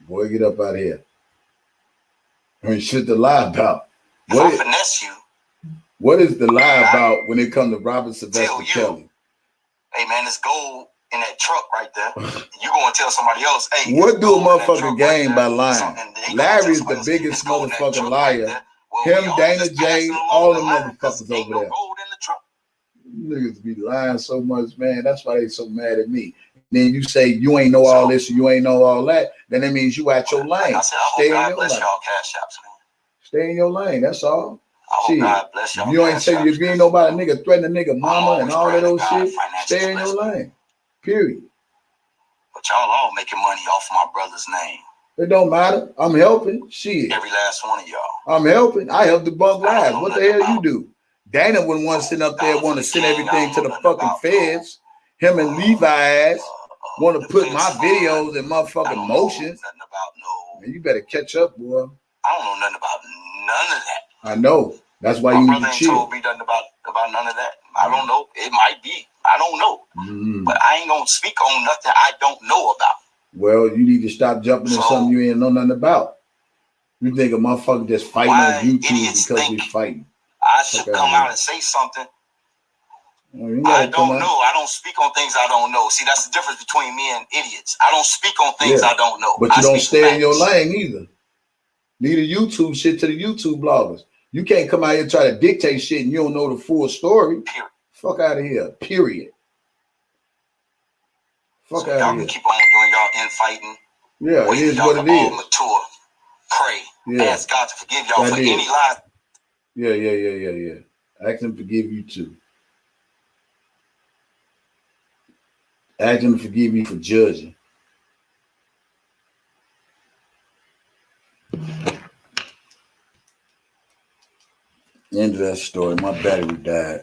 Boy, get up out of here. I mean, shit to lie about. If I finesse you. What is the lie about when it comes to Robert Sylvester Kelly? Hey man, it's gold in that truck right there. You gonna tell somebody else, hey, what do a motherfucking game by lying? Larry is the biggest motherfucking liar. Him, Dana J, all the motherfuckers over there. Niggas be lying so much, man. That's why they so mad at me. Then you say you ain't know all this or you ain't know all that, then that means you out your lane. Stay in your lane. Stay in your lane, that's all. Shit. If you ain't say if you ain't nobody nigga threaten a nigga mama and all of those shit, stay in your lane. Period. But y'all all making money off my brother's name. It don't matter. I'm helping. Shit. Every last one of y'all. I'm helping. I help debunk lies. What the hell you do? Dana wouldn't want to sit up there want to send everything to the fucking feds. Him and Levi ass want to put my videos in motherfucking motion. Man, you better catch up, boy. I don't know nothing about none of that. I know. That's why you need to chill. Told me nothing about none of that. I don't know. It might be. I don't know. But I ain't gonna speak on nothing I don't know about. Well, you need to stop jumping in something you ain't know nothing about. You think a motherfucker just fighting on YouTube because we fighting? I should come out and say something. I don't know. I don't speak on things I don't know. See, that's the difference between me and idiots. I don't speak on things I don't know. But you don't stay in your lane either. Leave the YouTube shit to the YouTube bloggers. You can't come out here and try to dictate shit and you don't know the full story. Period. Fuck out of here. Period. Fuck out of here. Y'all can keep on doing y'all infighting. Yeah, it is what it is. Mature. Pray. Ask God to forgive y'all for any lies. Yeah. Ask him to forgive you too. Ask him to forgive you for judging. End of that story. My battery died.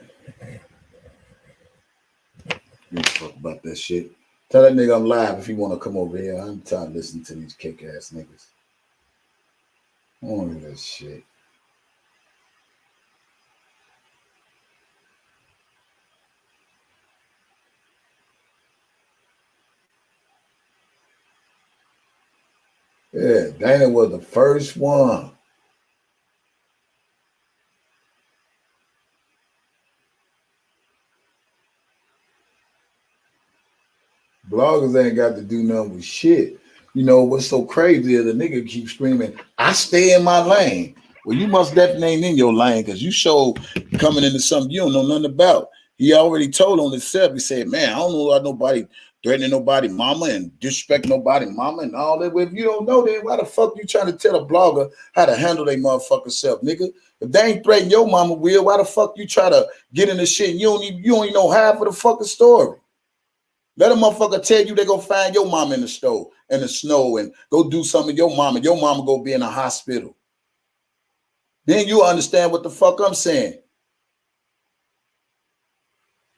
Give a fuck about that shit. Tell that nigga I'm live if he want to come over here. I'm tired of listening to these kick ass niggas. I don't want that shit. Yeah, Dana was the first one. Bloggers ain't got to do nothing with shit. You know, what's so crazy is the nigga keep screaming, I stay in my lane. Well, you most definitely ain't in your lane because you show coming into something you don't know nothing about. He already told on himself, he said, man, I don't know about nobody threatening nobody mama and disrespect nobody mama and all that. Well, if you don't know, then why the fuck you trying to tell a blogger how to handle their motherfucking self, nigga? If they ain't threatening your mama, Will, why the fuck you try to get in the shit and you don't even know half of the fucking story? Let a motherfucker tell you they go find your mama in the stove, in the snow, and go do something to your mama. Your mama go be in a hospital. Then you understand what the fuck I'm saying.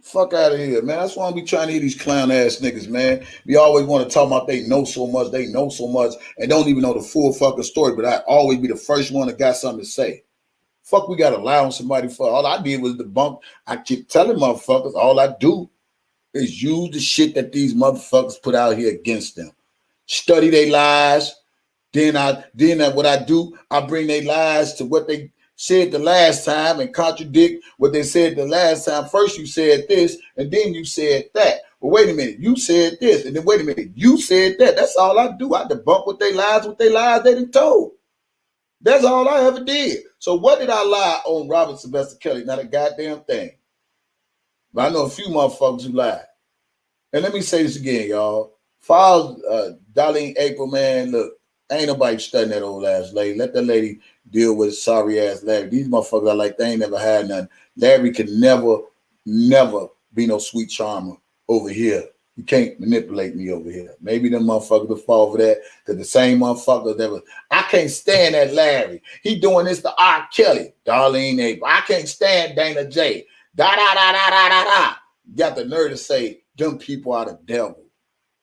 Fuck out of here, man. That's why we trying to hear these clown ass niggas, man. We always want to talk about they know so much, and don't even know the full fucking story, but I always be the first one that got something to say. Fuck, we got to lie on somebody for. All I did was debunk. I keep telling motherfuckers, all I do is use the shit that these motherfuckers put out here against them. Study their lies. Then what I do, I bring their lies to what they said the last time and contradict what they said the last time. First you said this, and then you said that. Well, wait a minute, you said this, and then wait a minute, you said that. That's all I do. I debunk what they lies they done told. That's all I ever did. So what did I lie on Robert Sylvester Kelly? Not a goddamn thing. But I know a few motherfuckers who lied. And let me say this again, y'all. Files, Darlene April, man, look, ain't nobody studying that old ass lady. Let that lady deal with sorry ass Larry. These motherfuckers are like they ain't never had nothing. Larry can never be no sweet charmer over here. You can't manipulate me over here. Maybe them motherfuckers will fall for that. Cause the same motherfuckers that was, I can't stand that Larry. He doing this to R. Kelly, Darlene April. I can't stand Dana J. Da da da da da da da. Got the nerve to say them people are the devil.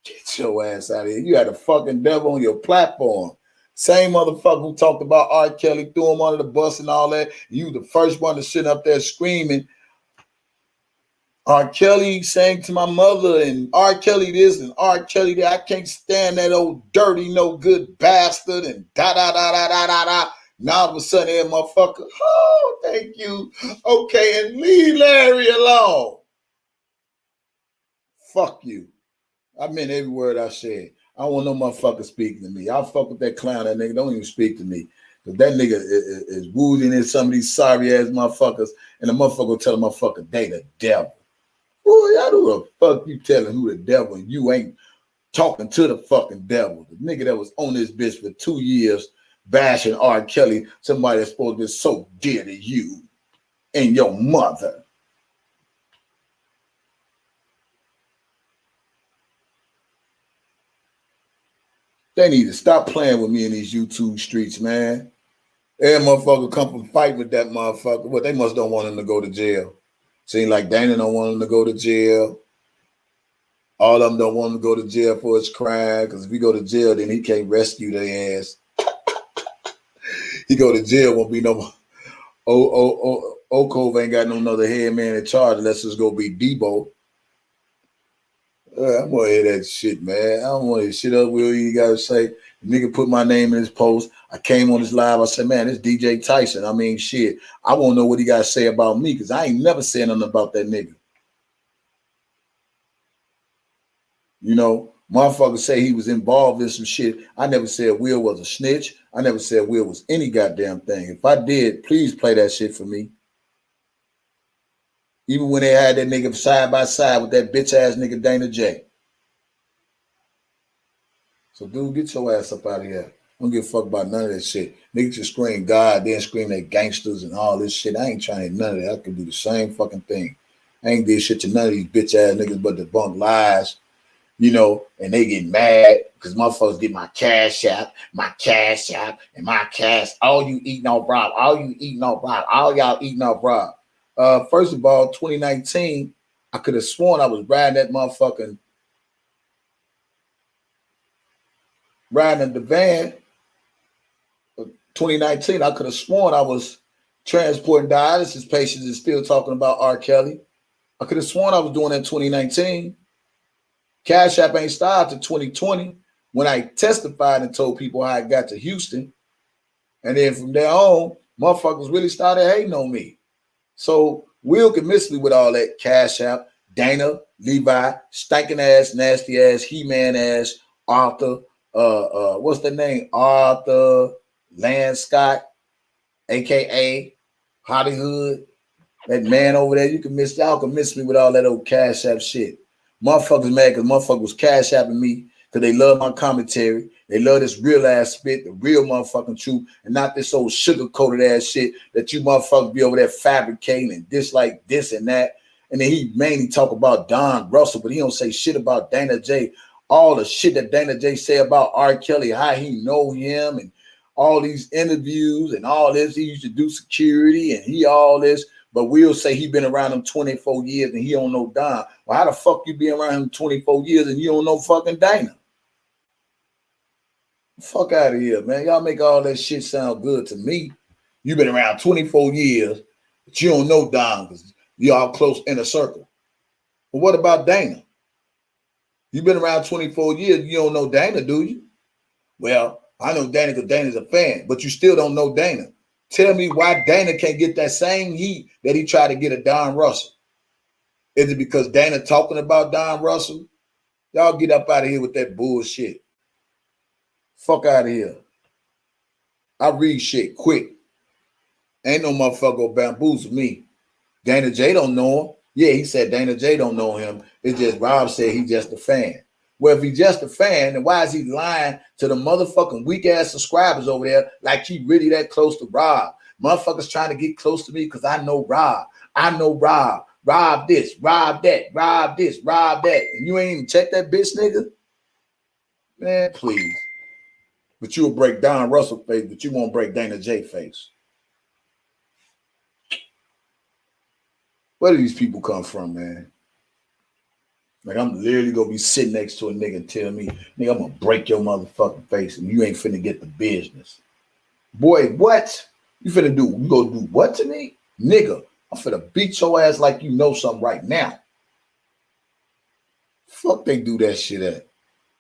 Get your ass out of here. You had a fucking devil on your platform. Same motherfucker who talked about R. Kelly, threw him under the bus and all that. You the first one to sit up there screaming, R. Kelly sang to my mother and R. Kelly this and R. Kelly that. I can't stand that old dirty, no good bastard and da da da da da da da. Now all of a sudden, that motherfucker, oh, thank you. Okay, and leave Larry alone. Fuck you. I meant every word I said. I don't want no motherfucker speaking to me. I'll fuck with that clown. That nigga don't even speak to me. Because that nigga is wounding in some of these sorry ass motherfuckers. And the motherfucker will tell the motherfucker they the devil. Boy, I do the fuck you telling who the devil and you ain't talking to the fucking devil. The nigga that was on this bitch for 2 years bashing R. Kelly, somebody that's supposed to be so dear to you and your mother. They need to stop playing with me in these YouTube streets, man. Every motherfucker come from fight with that motherfucker. Well, they must don't want him to go to jail. Seem like Dana don't want him to go to jail. All of them don't want him to go to jail for his crime, because if he go to jail, then he can't rescue their ass. He go to jail, won't be no Cove ain't got no other head man in charge unless it's gonna be Debo. I'm gonna hear that shit, man. I don't want to shit up. Will you gotta say? The nigga put my name in his post. I came on his live. I said, man, it's DJ Tyson. I mean, shit. I want to know what he got to say about me, because I ain't never said nothing about that nigga. You know, motherfuckers say he was involved in some shit. I never said Will was a snitch. I never said Will was any goddamn thing. If I did, please play that shit for me. Even when they had that nigga side by side with that bitch ass nigga Dana J. So, dude, get your ass up out of here. I don't give a fuck about none of that shit. Niggas just scream God, then scream at gangsters and all this shit. I ain't trying to hit none of that. I can do the same fucking thing. I ain't did shit to none of these bitch ass niggas but debunk lies, you know, and they get mad because motherfuckers get my cash app, and my cash. All you eating off Rob. All you eating off Rob. All y'all eating off Rob. First of all, 2019, I could have sworn I was riding the van. 2019, I could have sworn I was transporting dialysis patients and still talking about R. Kelly. I could have sworn I was doing that in 2019. Cash App ain't started to 2020 when I testified and told people how I got to Houston. And then from there on, motherfuckers really started hating on me. So Will can miss me with all that Cash App, Dana, Levi, stinking ass, nasty ass, He-Man ass, Arthur, what's the name? Arthur Lance Scott, aka Hollywood. That man over there, y'all can miss me with all that old Cash App shit. Motherfuckers mad because motherfuckers was Cash Apping me because they love my commentary. They love this real ass spit, the real motherfucking truth, and not this old sugar coated ass shit that you motherfuckers be over there fabricating and dislike this and that. And then he mainly talk about Don Russell, but he don't say shit about Dana J. All the shit that Dana J say about R. Kelly, how he know him, and all these interviews and all this. He used to do security and he all this. But we'll say he been around him 24 years and he don't know Don. Well, how the fuck you be around him 24 years and you don't know fucking Dana? Fuck out of here, man. Y'all make all that shit sound good to me. You been around 24 years, but you don't know Don because y'all close in a circle. But what about Dana? You been around 24 years, you don't know Dana, do you? Well, I know Dana because Dana's a fan, but you still don't know Dana. Tell me why Dana can't get that same heat that he tried to get at Don Russell. Is it because Dana talking about Don Russell? Y'all get up out of here with that bullshit. Fuck out of here. I read shit quick. Ain't no motherfucker gonna bamboozle me. Dana J don't know him. Yeah, he said Dana J don't know him. It's just Rob said he's just a fan. Well, if he's just a fan, then why is he lying to the motherfucking weak ass subscribers over there like he really that close to Rob? Motherfuckers trying to get close to me because I know Rob. I know Rob. Rob this, Rob that, Rob this, Rob that. And you ain't even check that bitch, nigga? Man, please. But you'll break Don Russell face, but you won't break Dana J face. Where do these people come from, man? Like, I'm literally gonna be sitting next to a nigga and tell me, nigga, I'm gonna break your motherfucking face and you ain't finna get the business. Boy, what? You finna do? You gonna do what to me? Nigga, I'm finna beat your ass like you know something right now. Fuck they do that shit at.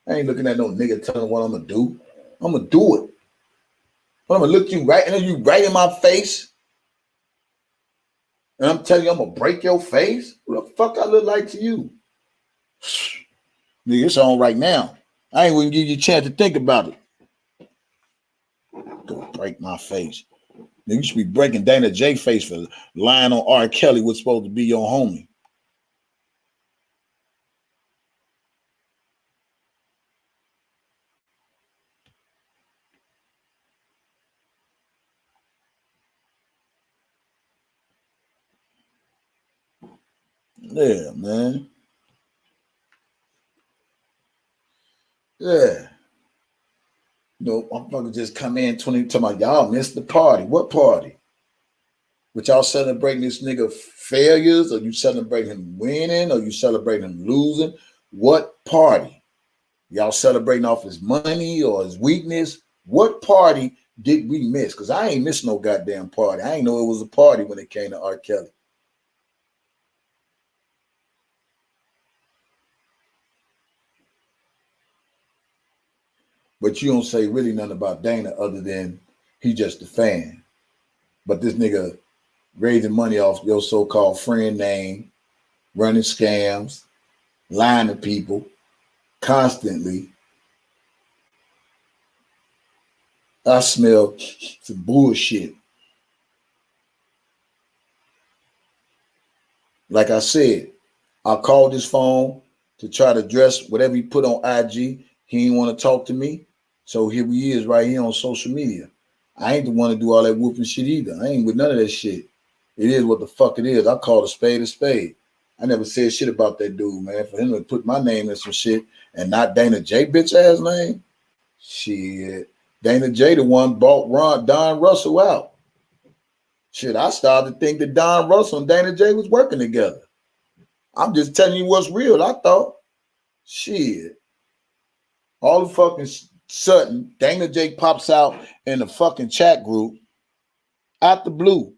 I ain't looking at no nigga telling what I'm gonna do. I'm gonna do it. But I'm gonna look you right in my face. And I'm telling you, I'm gonna break your face. What the fuck I look like to you? Nigga, it's on right now. I ain't gonna give you a chance to think about it. Go break my face. Nigga, you should be breaking Dana J face for lying on R. Kelly, what's supposed to be your homie. Yeah, man. Yeah. You know, motherfuckers just come in 20 talking about y'all missed the party. What party? But y'all celebrating this nigga failures, or you celebrating him winning, or you celebrating him losing? What party? Y'all celebrating off his money or his weakness? What party did we miss? Because I ain't missed no goddamn party. I ain't know it was a party when it came to R. Kelly. But you don't say really nothing about Dana other than he just a fan. But this nigga raising money off your so-called friend name, running scams, lying to people constantly. I smell some bullshit. Like I said, I called his phone to try to address whatever he put on IG. He didn't want to talk to me. So here he is right here on social media. I ain't the one to do all that whooping shit either. I ain't with none of that shit. It is what the fuck it is. I call a spade a spade. I never said shit about that dude, man. For him to put my name in some shit and not Dana J bitch ass name, shit. Dana J the one bought Don Russell out. Shit, I started to think that Don Russell and Dana J was working together. I'm just telling you what's real. I thought, shit, all the fucking sudden, Dana J pops out in the fucking chat group out the blue.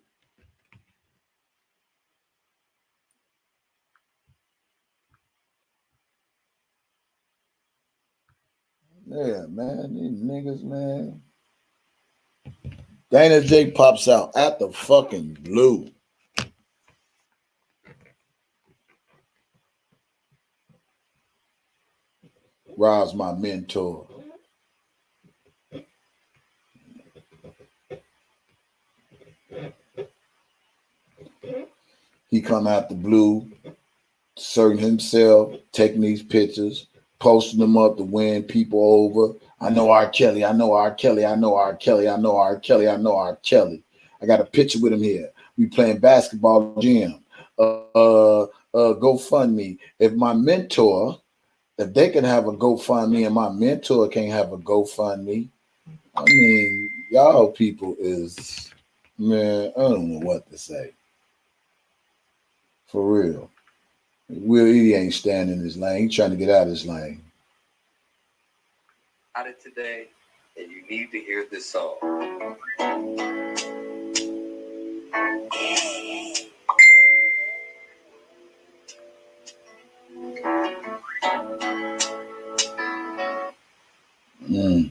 Yeah, man, these niggas, man. Dana J pops out at the fucking blue. Rob's my mentor. He come out the blue, certain himself, taking these pictures, posting them up to win people over. I know R. Kelly, I know R. Kelly, I know R. Kelly, I know R. Kelly, I know R. Kelly. I got a picture with him here. We playing basketball gym. GoFundMe. If my mentor, if they can have a GoFundMe and my mentor can't have a GoFundMe, I mean, y'all people is, man, I don't know what to say. For real. Will Eaddy ain't standing in his lane. He trying to get out of his lane. Out of today, and you need to hear this song. Mm.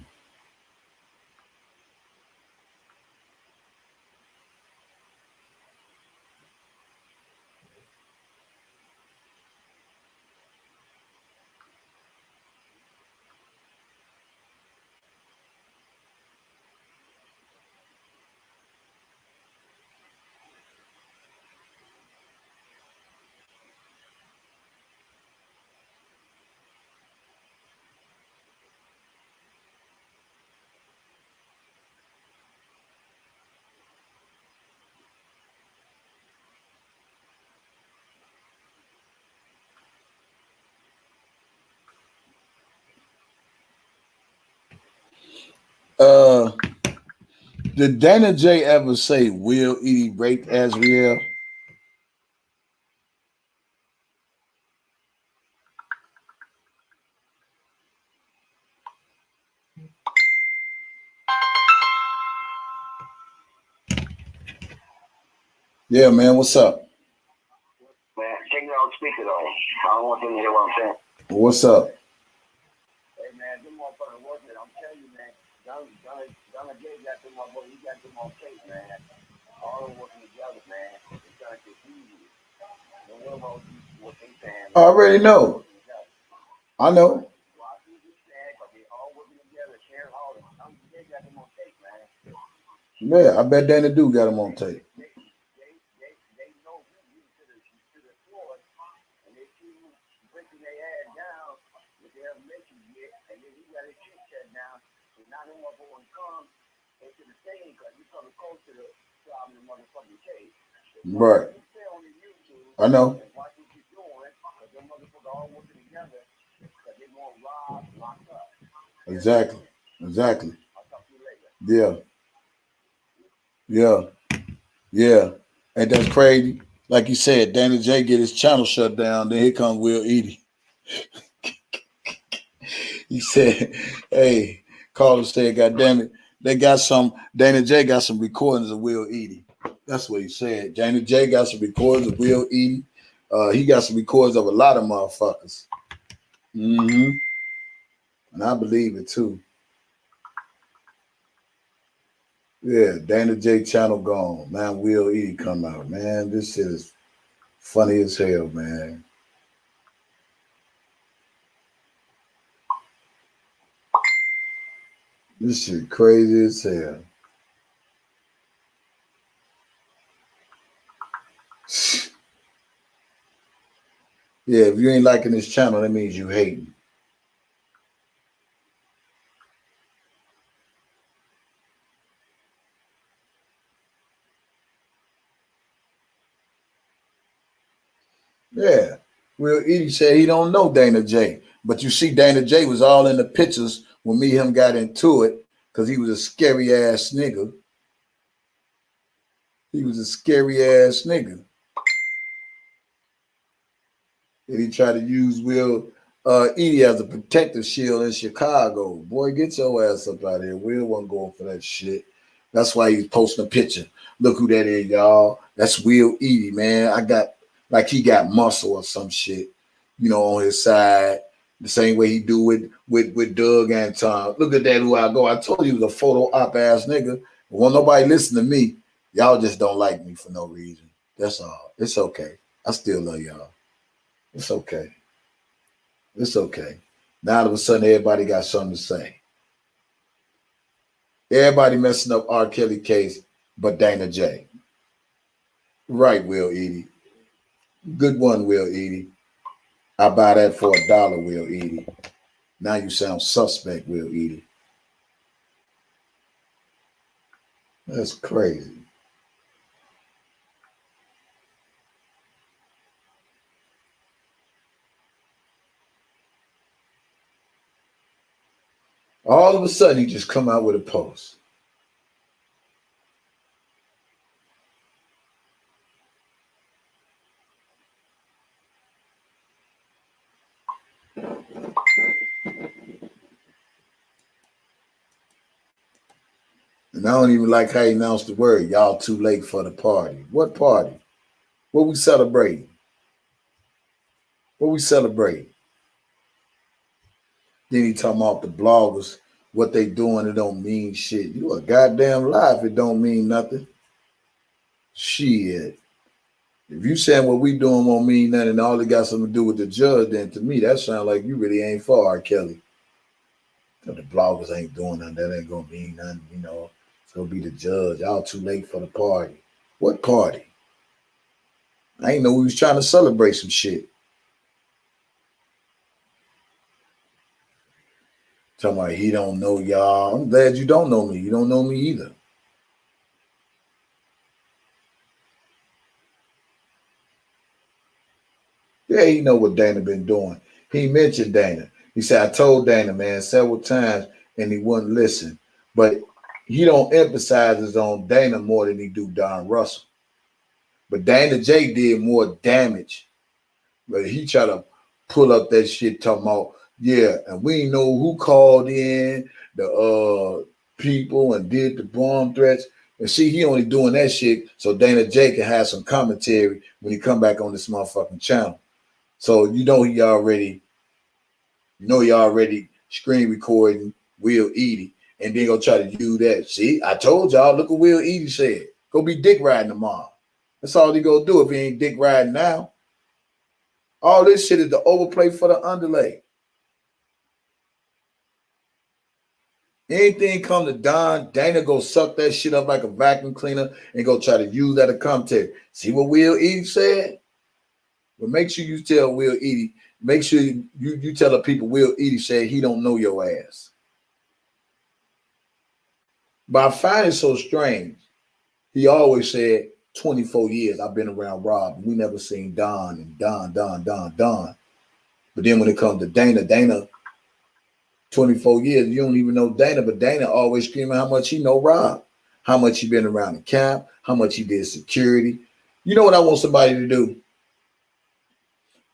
Did Dana J ever say Will Eaddy raped Azriel? Yeah, man. What's up? Man, take me on speaker though. I don't want them to hear what I'm saying. What's up? Hey man, them motherfuckers working. I'm telling you, man. Donna J got them motherfuckers. He got them on tape, man. All of them working together, man. They're trying to confuse you. Don't worry about what they saying. I already know. I know. Why do you saying? Because they all working together, sharing all of them. Donna J got them on tape, man. Yeah, I bet Dana do got him on tape. They know you to the floor, and they see you breaking their ass down with their mission yet, and then he got his shit shut down. So now them motherfuckers come into the stage because you coming close to the motherfucking case. Right. I know. And watch what you're doing, because them motherfuckers all working together, because they want rob, lock up. Exactly. Exactly. I'll talk to you later. Yeah. Yeah. And that's crazy. Like you said, Dana J get his channel shut down. Then here comes Will Eaddy. He said, hey, Carter said, God damn it. Dana J got some recordings of Will Eaddy. That's what he said. Dana J got some recordings of Will Eaddy. He got some recordings of a lot of motherfuckers. Mm-hmm. And I believe it too. Yeah, Dana J channel gone. Man, Will Eaddy come out. Man, this shit is funny as hell, man. This shit crazy as hell. Yeah, if you ain't liking this channel, that means you hating. Yeah. Will Eaddy said he don't know Dana J. But you see, Dana J was all in the pictures when me and him got into it because he was a scary ass nigga. He was a scary ass nigga. And he tried to use Will Eaddy as a protective shield in Chicago. Boy, get your ass up out of here. Will wasn't going for that shit. That's why he's posting a picture. Look who that is, y'all. That's Will Eaddy, man. I got like he got muscle or some shit, on his side. The same way he do with Doug and Tom. Look at that who I go. I told you he was a photo op ass nigga. But won't nobody listen to me. Y'all just don't like me for no reason. That's all. It's okay. I still love y'all. It's okay. It's okay. Now all of a sudden everybody got something to say. Everybody messing up R. Kelly case, but Dana J. Right, Will Eaddy. Good one, Will Eaddy. I buy that for $1, Will Eaddy. Now you sound suspect, Will Eaddy. That's crazy. All of a sudden, he just come out with a post. And I don't even like how he announced the word, y'all too late for the party. What party? What we celebrating? What we celebrating? Then he talking about the bloggers, what they doing, it don't mean shit. You a goddamn lie if it don't mean nothing. Shit. If you saying what we doing won't mean nothing and all it got something to do with the judge, then to me that sounds like you really ain't for R. Kelly. The bloggers ain't doing nothing, that ain't gonna mean nothing, It's gonna be the judge. Y'all too late for the party. What party? I ain't know we was trying to celebrate some shit. Talking about he don't know y'all. I'm glad you don't know me. You don't know me either. Yeah, he know what Dana been doing. He mentioned Dana. He said, I told Dana, man, several times, and he wouldn't listen. But he don't emphasize on Dana more than he do Don Russell. But Dana J did more damage. But he try to pull up that shit talking about, yeah, and we ain't know who called in the people and did the bomb threats. And see, he only doing that shit so Dana J can have some commentary when he come back on this motherfucking channel. So he already screen recording Will Eaddy and then go try to use that. See, I told y'all, look what Will Eaddy said. Go be dick riding tomorrow. That's all he gonna do if he ain't dick riding now. All this shit is the overplay for the underlay. Anything come to Don, Dana go suck that shit up like a vacuum cleaner and go try to use that to commentary. See what Will Eaddy said? But make sure you tell Will Eaddy, make sure you tell the people Will Eaddy said he don't know your ass. But I find it so strange. He always said, 24 years I've been around Rob. We never seen Don and Don. But then when it comes to Dana, 24 years, you don't even know Dana, but Dana always screaming how much he know Rob, how much he been around the camp, how much he did security. You know what I want somebody to do?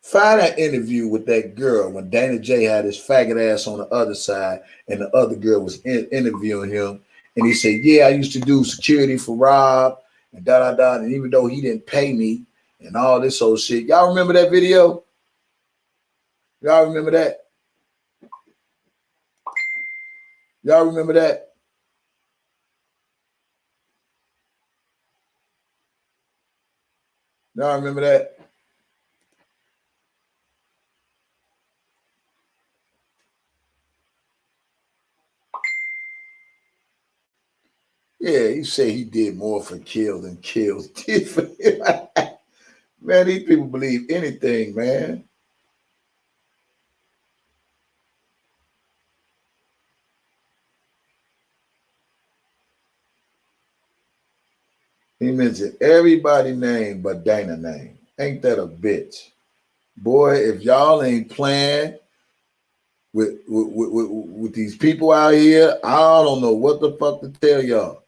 Find that interview with that girl when Dana J had his faggot ass on the other side and the other girl was interviewing him. And he said, yeah, I used to do security for Rob and da. And even though he didn't pay me and all this old shit. Y'all remember that video? Y'all remember that? Y'all remember that? Y'all remember that? Yeah, he said he did more for Kill than Kill did for him. Man, these people believe anything, man. He mentioned everybody's name but Dana's name. Ain't that a bitch? Boy, if y'all ain't playing with these people out here, I don't know what the fuck to tell y'all.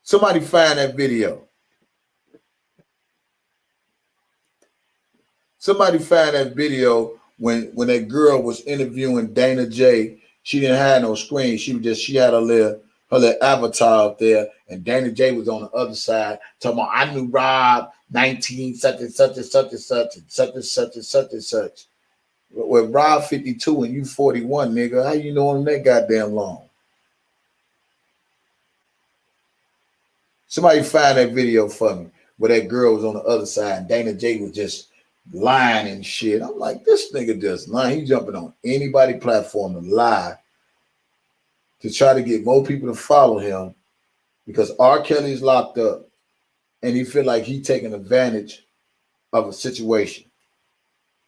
Somebody find that video. Somebody find that video when that girl was interviewing Dana J. She didn't have no screen. She had her little avatar up there, and Dana J was on the other side talking about I knew Rob 19 such and such and such and such and such and such and such and such. With Rob 52 and you 41, nigga, how you know him that goddamn long? Somebody find that video for me where that girl was on the other side and Dana J was just lying and shit. I'm like, this nigga just lying. He jumping on anybody platform to lie to try to get more people to follow him because R. Kelly's locked up and he feel like he taking advantage of a situation.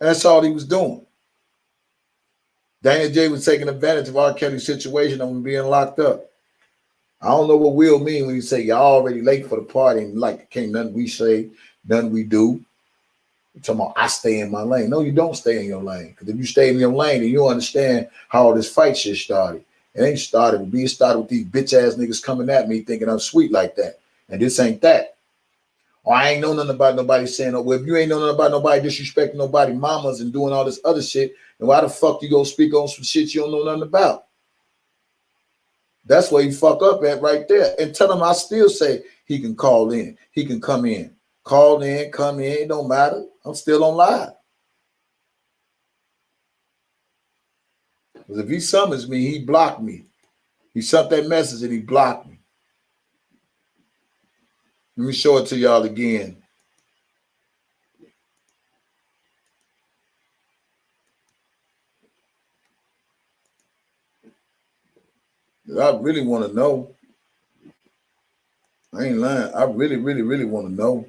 And that's all he was doing. Dana J was taking advantage of R. Kelly's situation of him being locked up. I don't know what Will mean when he say y'all already late for the party and like can't nothing we say, nothing we do. You're talking about I stay in my lane. No, you don't stay in your lane. Because if you stay in your lane, then you understand how all this fight shit started. It ain't started with me. It started with these bitch ass niggas coming at me thinking I'm sweet like that. And this ain't that. Or I ain't know nothing about nobody saying, oh, well, if you ain't know nothing about nobody disrespecting nobody mamas and doing all this other shit, then why the fuck you go speak on some shit you don't know nothing about? That's where you fuck up at right there. And tell him I still say he can call in. He can come in. Call in, come in. It don't matter. I'm still on live. Because if he summons me, he blocked me. He sent that message and he blocked me. Let me show it to y'all again. I really want to know. I ain't lying. I really, really, really want to know.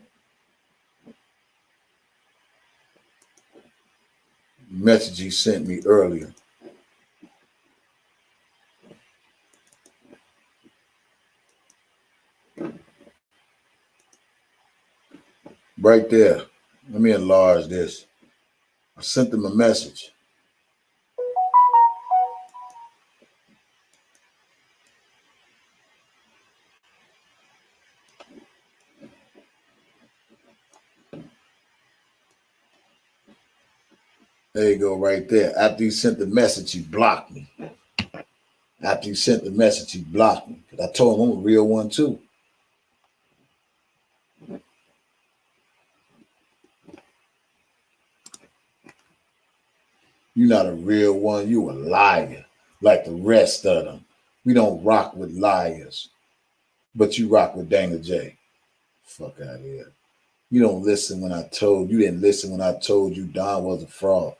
The message he sent me earlier. Right there. Let me enlarge this. I sent him a message. There you go, right there. After you sent the message, he blocked me. After you sent the message, he blocked me. Because I told him I'm a real one too. You're not a real one. You a liar. Like the rest of them. We don't rock with liars. But you rock with Dana J. Fuck out of here. You don't listen when I told you. Didn't listen when I told you Don was a fraud.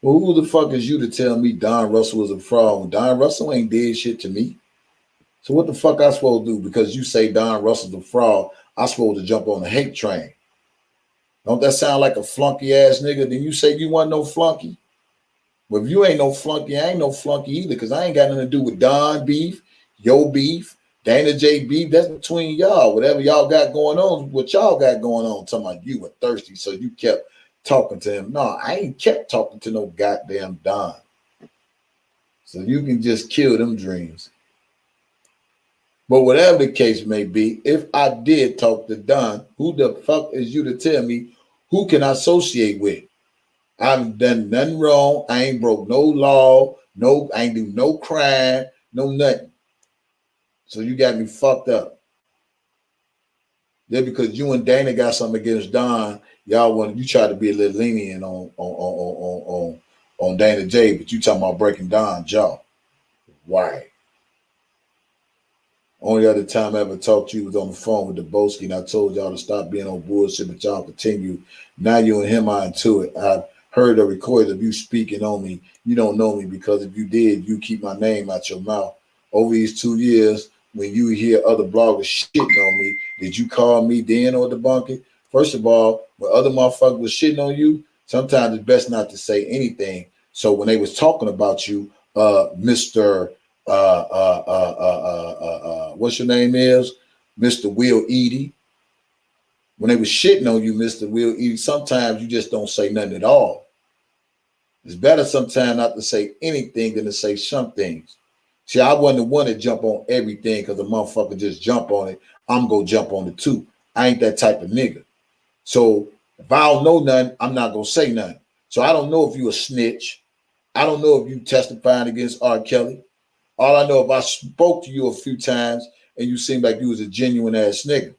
Well, who the fuck is you to tell me Don Russell was a fraud when Don Russell ain't did shit to me? So what the fuck I supposed to do? Because you say Don Russell's a fraud, I supposed to jump on the hate train. Don't that sound like a flunky ass nigga? Then you say you want no flunky? Well, if you ain't no flunky, I ain't no flunky either, because I ain't got nothing to do with Don beef, your beef, Dana J beef. That's between y'all. Whatever y'all got going on, what y'all got going on. Talking about you were thirsty, so you kept talking to him. No, I ain't kept talking to no goddamn Don. So you can just kill them dreams. But whatever the case may be, if I did talk to Don, who the fuck is you to tell me who can I associate with? I haven't done nothing wrong. I ain't broke no law. No, I ain't do no crime. No nothing. So you got me fucked up. Then because you and Dana got something against Don, you try to be a little lenient on Dana J, but you talking about breaking Don's jaw. Why? Only other time I ever talked to you was on the phone with the Boski, and I told y'all to stop being on bullshit, but y'all continue. Now you and him are into it. I've heard a recording of you speaking on me. You don't know me, because if you did, you keep my name out your mouth. Over these 2 years, when you hear other bloggers shitting on me, did you call me then or debunk it? First of all, when other motherfuckers was shitting on you, sometimes it's best not to say anything. So when they was talking about you, Mr. What's your name is? Mr. Will Eaddy. When they was shitting on you, Mr. Will Eaddy, sometimes you just don't say nothing at all. It's better sometimes not to say anything than to say some things. See, I wasn't the one to jump on everything because a motherfucker just jump on it. I'm going to jump on it too. I ain't that type of nigga. So if I don't know nothing, I'm not going to say nothing. So I don't know if you a snitch. I don't know if you testifying against R. Kelly. All I know, if I spoke to you a few times and you seemed like you was a genuine ass nigga,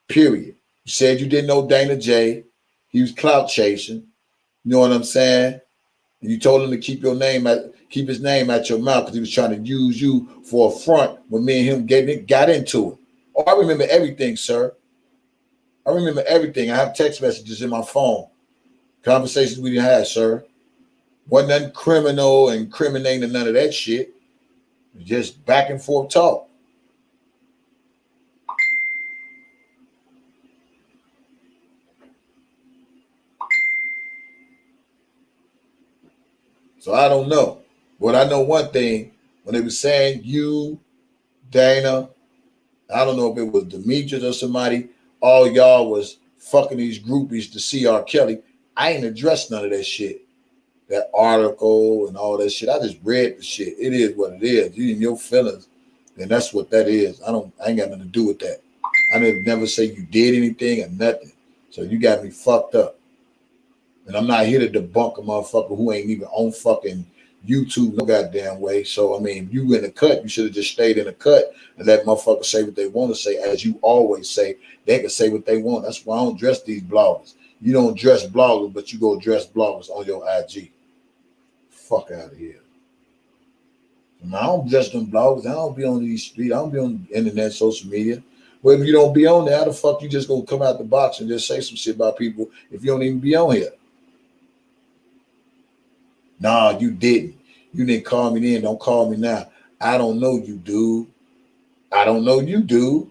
period. You said you didn't know Dana J. He was clout chasing. You know what I'm saying? And you told him to keep his name out your mouth because he was trying to use you for a front when me and him got into it. Oh, I remember everything, sir. I remember everything. I have text messages in my phone. Conversations we didn't have, sir. Wasn't nothing criminal and incriminating, none of that shit. Just back and forth talk. So I don't know. But I know one thing. When they were saying you, Dana, I don't know if it was Demetrius or somebody, all y'all was fucking these groupies to see R. Kelly. I ain't addressed none of that shit. That article and all that shit. I just read the shit. It is what it is. You in your feelings, then that's what that is. I ain't got nothing to do with that. I never say you did anything or nothing. So you got me fucked up. And I'm not here to debunk a motherfucker who ain't even on fucking YouTube no goddamn way. So, I mean, you in the cut, you should have just stayed in the cut and let motherfuckers say what they want to say. As you always say, they can say what they want. That's why I don't dress these bloggers. You don't dress bloggers, but you go dress bloggers on your IG. Fuck out of here. Now, I don't dress them bloggers. I don't be on these streets. I don't be on internet, social media. Well, if you don't be on there, how the fuck you just gonna come out the box and just say some shit about people if you don't even be on here? Nah, you didn't. You didn't call me then. Don't call me now. I don't know you, dude. I don't know you, dude.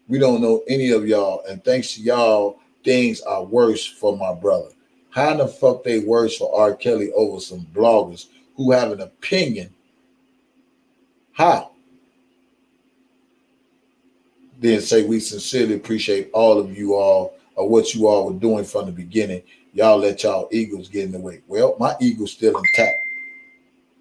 We don't know any of y'all. And thanks to y'all, things are worse for my brother. How in the fuck they worse for R. Kelly over some bloggers who have an opinion? How? Then say we sincerely appreciate all of you all or what you all were doing from the beginning. Y'all let y'all egos get in the way. Well, my ego's still intact.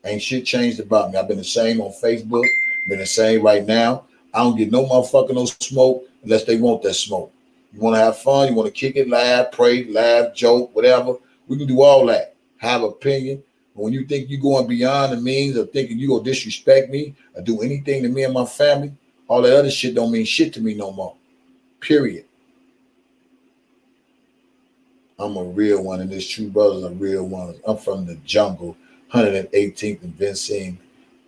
Ain't shit changed about me. I've been the same on Facebook, been the same right now. I don't get no motherfucker no smoke unless they want that smoke. You want to have fun, you want to kick it, laugh, pray, laugh, joke, whatever. We can do all that. have opinion. But when you think you're going beyond the means of thinking you gonna disrespect me or do anything to me and my family, all that other shit don't mean shit to me no more. Period. I'm a real one, and this True Brothers are real ones. I'm from the jungle, 118th and Vincennes,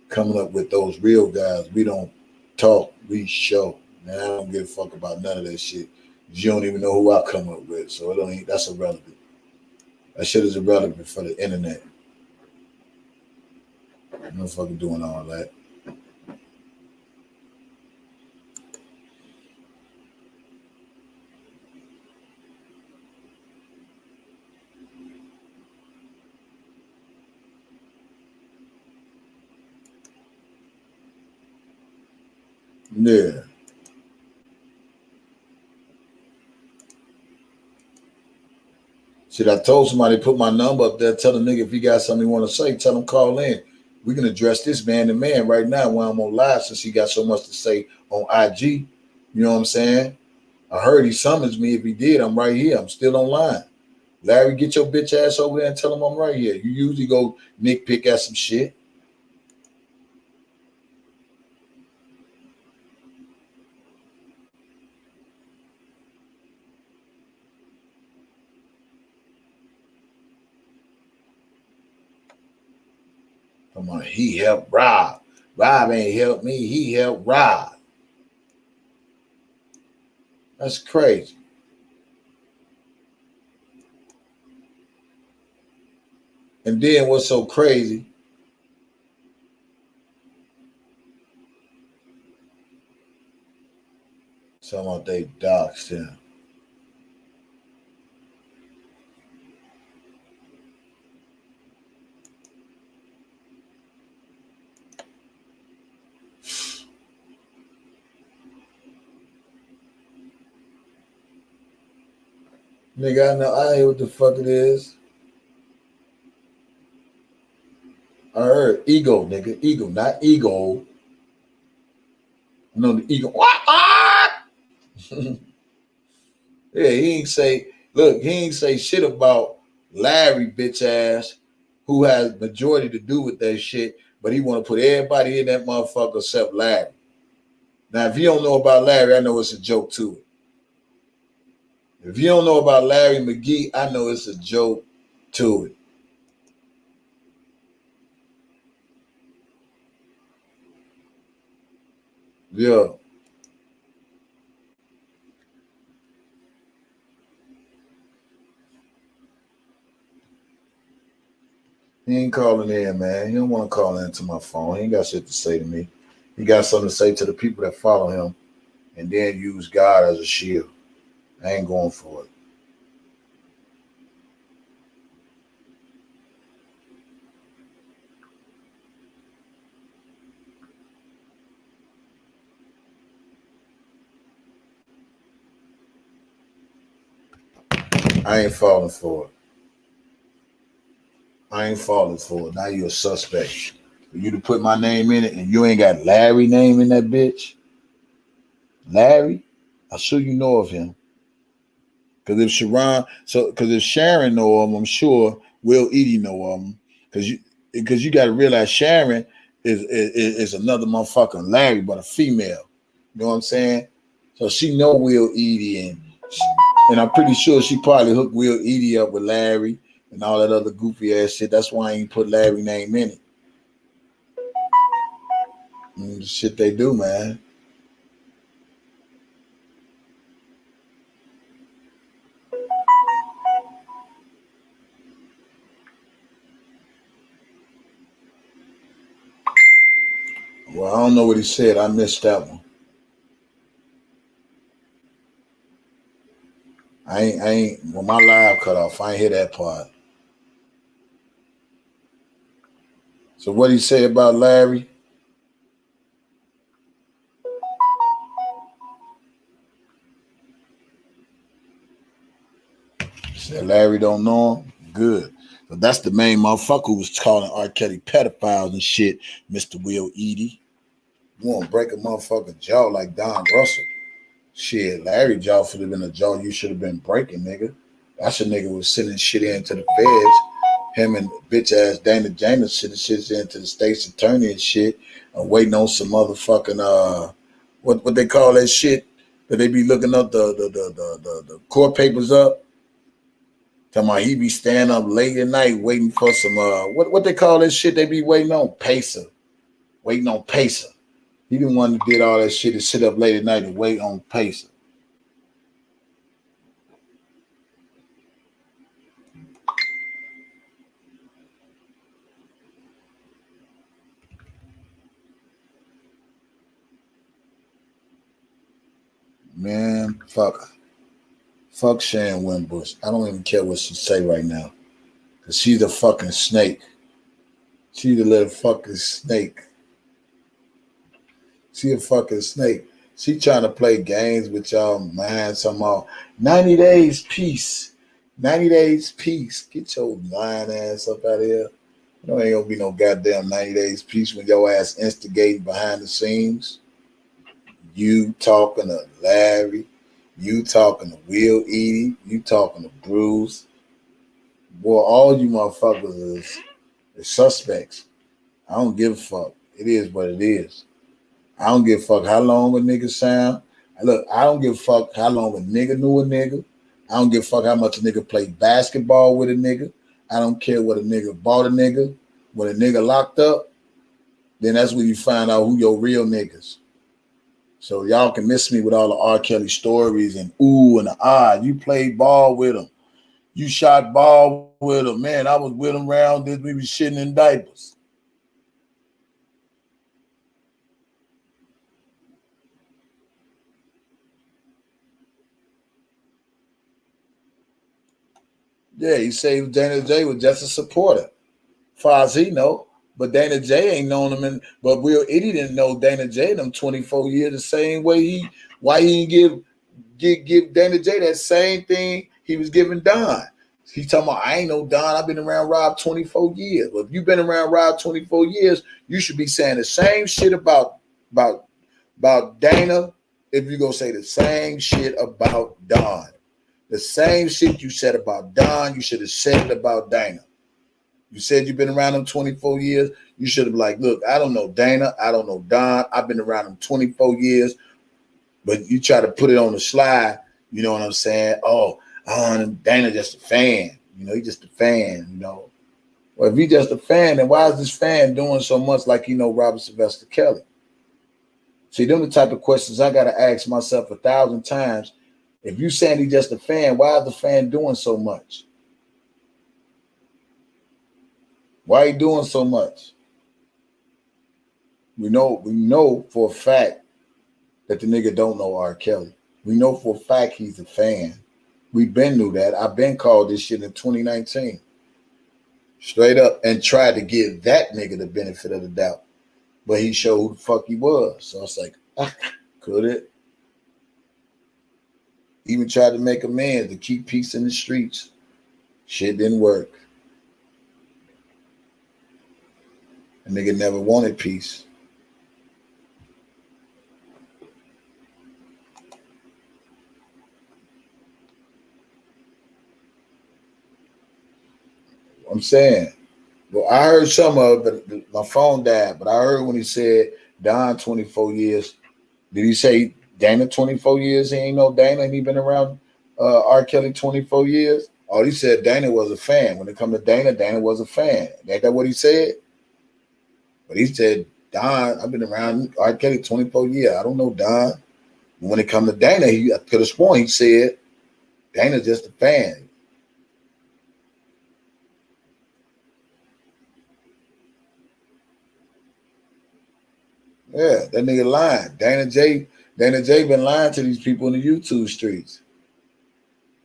coming up with those real guys. We don't talk, we show. Man, I don't give a fuck about none of that shit. You don't even know who I come up with, so it don't even, that's irrelevant. That shit is irrelevant for the internet. I'm not fucking doing all that. Yeah. Shit, I told somebody put my number up there. Tell the nigga if he got something he want to say, tell him call in. We can address this man to man right now while I'm on live since he got so much to say on IG. You know what I'm saying? I heard he summons me. If he did, I'm right here. I'm still online. Larry, get your bitch ass over there and tell him I'm right here. You usually go nitpick at some shit. Come on, he helped Rob. Rob ain't helped me. He helped Rob. That's crazy. And then what's so crazy? Some of they doxed him. Nigga, I know I hear what the fuck it is. I heard ego, nigga. Ego, not ego. No, the ego. Yeah, he ain't say, look, he ain't say shit about Larry, bitch ass, who has majority to do with that shit, but he want to put everybody in that motherfucker except Larry. Now, if you don't know about Larry, I know it's a joke to it. If you don't know about Larry McGee, I know it's a joke to it. Yeah. He ain't calling in, man. He don't want to call into my phone. He ain't got shit to say to me. He got something to say to the people that follow him and then use God as a shield. I ain't going for it. I ain't falling for it. I ain't falling for it. Now you're a suspect. For you to put my name in it and you ain't got Larry name in that bitch. Larry, I'm sure you know of him. Because if Sharon know of him, I'm sure Will Eaddy know of him. Because you got to realize Sharon is another motherfucking Larry, but a female. You know what I'm saying? So she know Will Eaddy, and I'm pretty sure she probably hooked Will Eaddy up with Larry and all that other goofy ass shit. That's why I ain't put Larry name in it. Shit they do, man. Well, I don't know what he said. I missed that one. When my live cut off, I ain't hear that part. So what he say about Larry? He said Larry don't know him? Good. But that's the main motherfucker who was calling R. Kelly pedophiles and shit, Mr. Will Eaddy. You want to break a motherfucking jaw like Don Russell. Shit, Larry jaw should have been a jaw you should have been breaking, nigga. That's a nigga was sending shit into the feds, him and bitch ass Dana James shit's into the state's attorney and shit. I'm waiting on some motherfucking what they call that shit that they be looking up the court papers up. Talking about he be staying up late at night waiting for some what they call that shit they be waiting on? Pacer. Waiting on Pacer. He the one that did all that shit and sit up late at night and wait on Pacer. Man, fuck Sharon Wimbush. I don't even care what she say right now. Cause she's a fucking snake. She's a little fucking snake. She a fucking snake. She trying to play games with y'all, man. Somehow 90 days peace. 90 days peace. Get your lying ass up out of here. You ain't gonna be no goddamn 90 days peace when your ass instigating behind the scenes. You talking to Larry. You talking to Will Eaddy. You talking to Bruce. Boy, all you motherfuckers is suspects. I don't give a fuck. It is what it is. I don't give a fuck how long a nigga sound. Look, I don't give a fuck how long a nigga knew a nigga. I don't give a fuck how much a nigga played basketball with a nigga. I don't care what a nigga bought a nigga. When a nigga locked up, then that's when you find out who your real niggas. So y'all can miss me with all the R. Kelly stories and ooh and the ah. You played ball with him. You shot ball with him. Man, I was with him around this. We was shitting in diapers. Yeah, he said Dana J was just a supporter. Far as he know. But Dana J ain't known him, but Will Eaddy didn't know Dana J them 24 years the same way why he didn't give Dana J that same thing he was giving Don. He talking about, I ain't no Don, I've been around Rob 24 years. Well, if you've been around Rob 24 years, you should be saying the same shit about Dana if you go say the same shit about Don. The same shit you said about Don, you should have said it about Dana. You said you've been around him 24 years. You should have been like, look, I don't know Dana. I don't know Don. I've been around him 24 years. But you try to put it on the slide. You know what I'm saying? Oh, Dana just a fan. You know, he just a fan, you know. Well, if he just a fan, then why is this fan doing so much like he know Robert Sylvester Kelly? See, them the type of questions I got to ask myself 1,000 times. If you saying he just a fan, why is the fan doing so much? Why he doing so much? We know for a fact that the nigga don't know R. Kelly. We know for a fact he's a fan. We been knew that. I've been called this shit in 2019. Straight up, and tried to give that nigga the benefit of the doubt. But he showed who the fuck he was. So I was like, could it? Even tried to make amends to keep peace in the streets. Shit didn't work. A nigga never wanted peace. I'm saying, well, I heard some of it, but my phone died. But I heard when he said Don 24 years. Did he say Dana 24 years? He ain't no Dana, and he been around R. Kelly 24 years. Oh, he said Dana was a fan. When it come to Dana, Dana was a fan. Ain't that what he said? But he said, Don, I've been around R. Kelly 24 years. I don't know Don. When it come to Dana, I could have sworn he said Dana's just a fan. Yeah, that nigga lying. Dana J been lying to these people in the YouTube streets.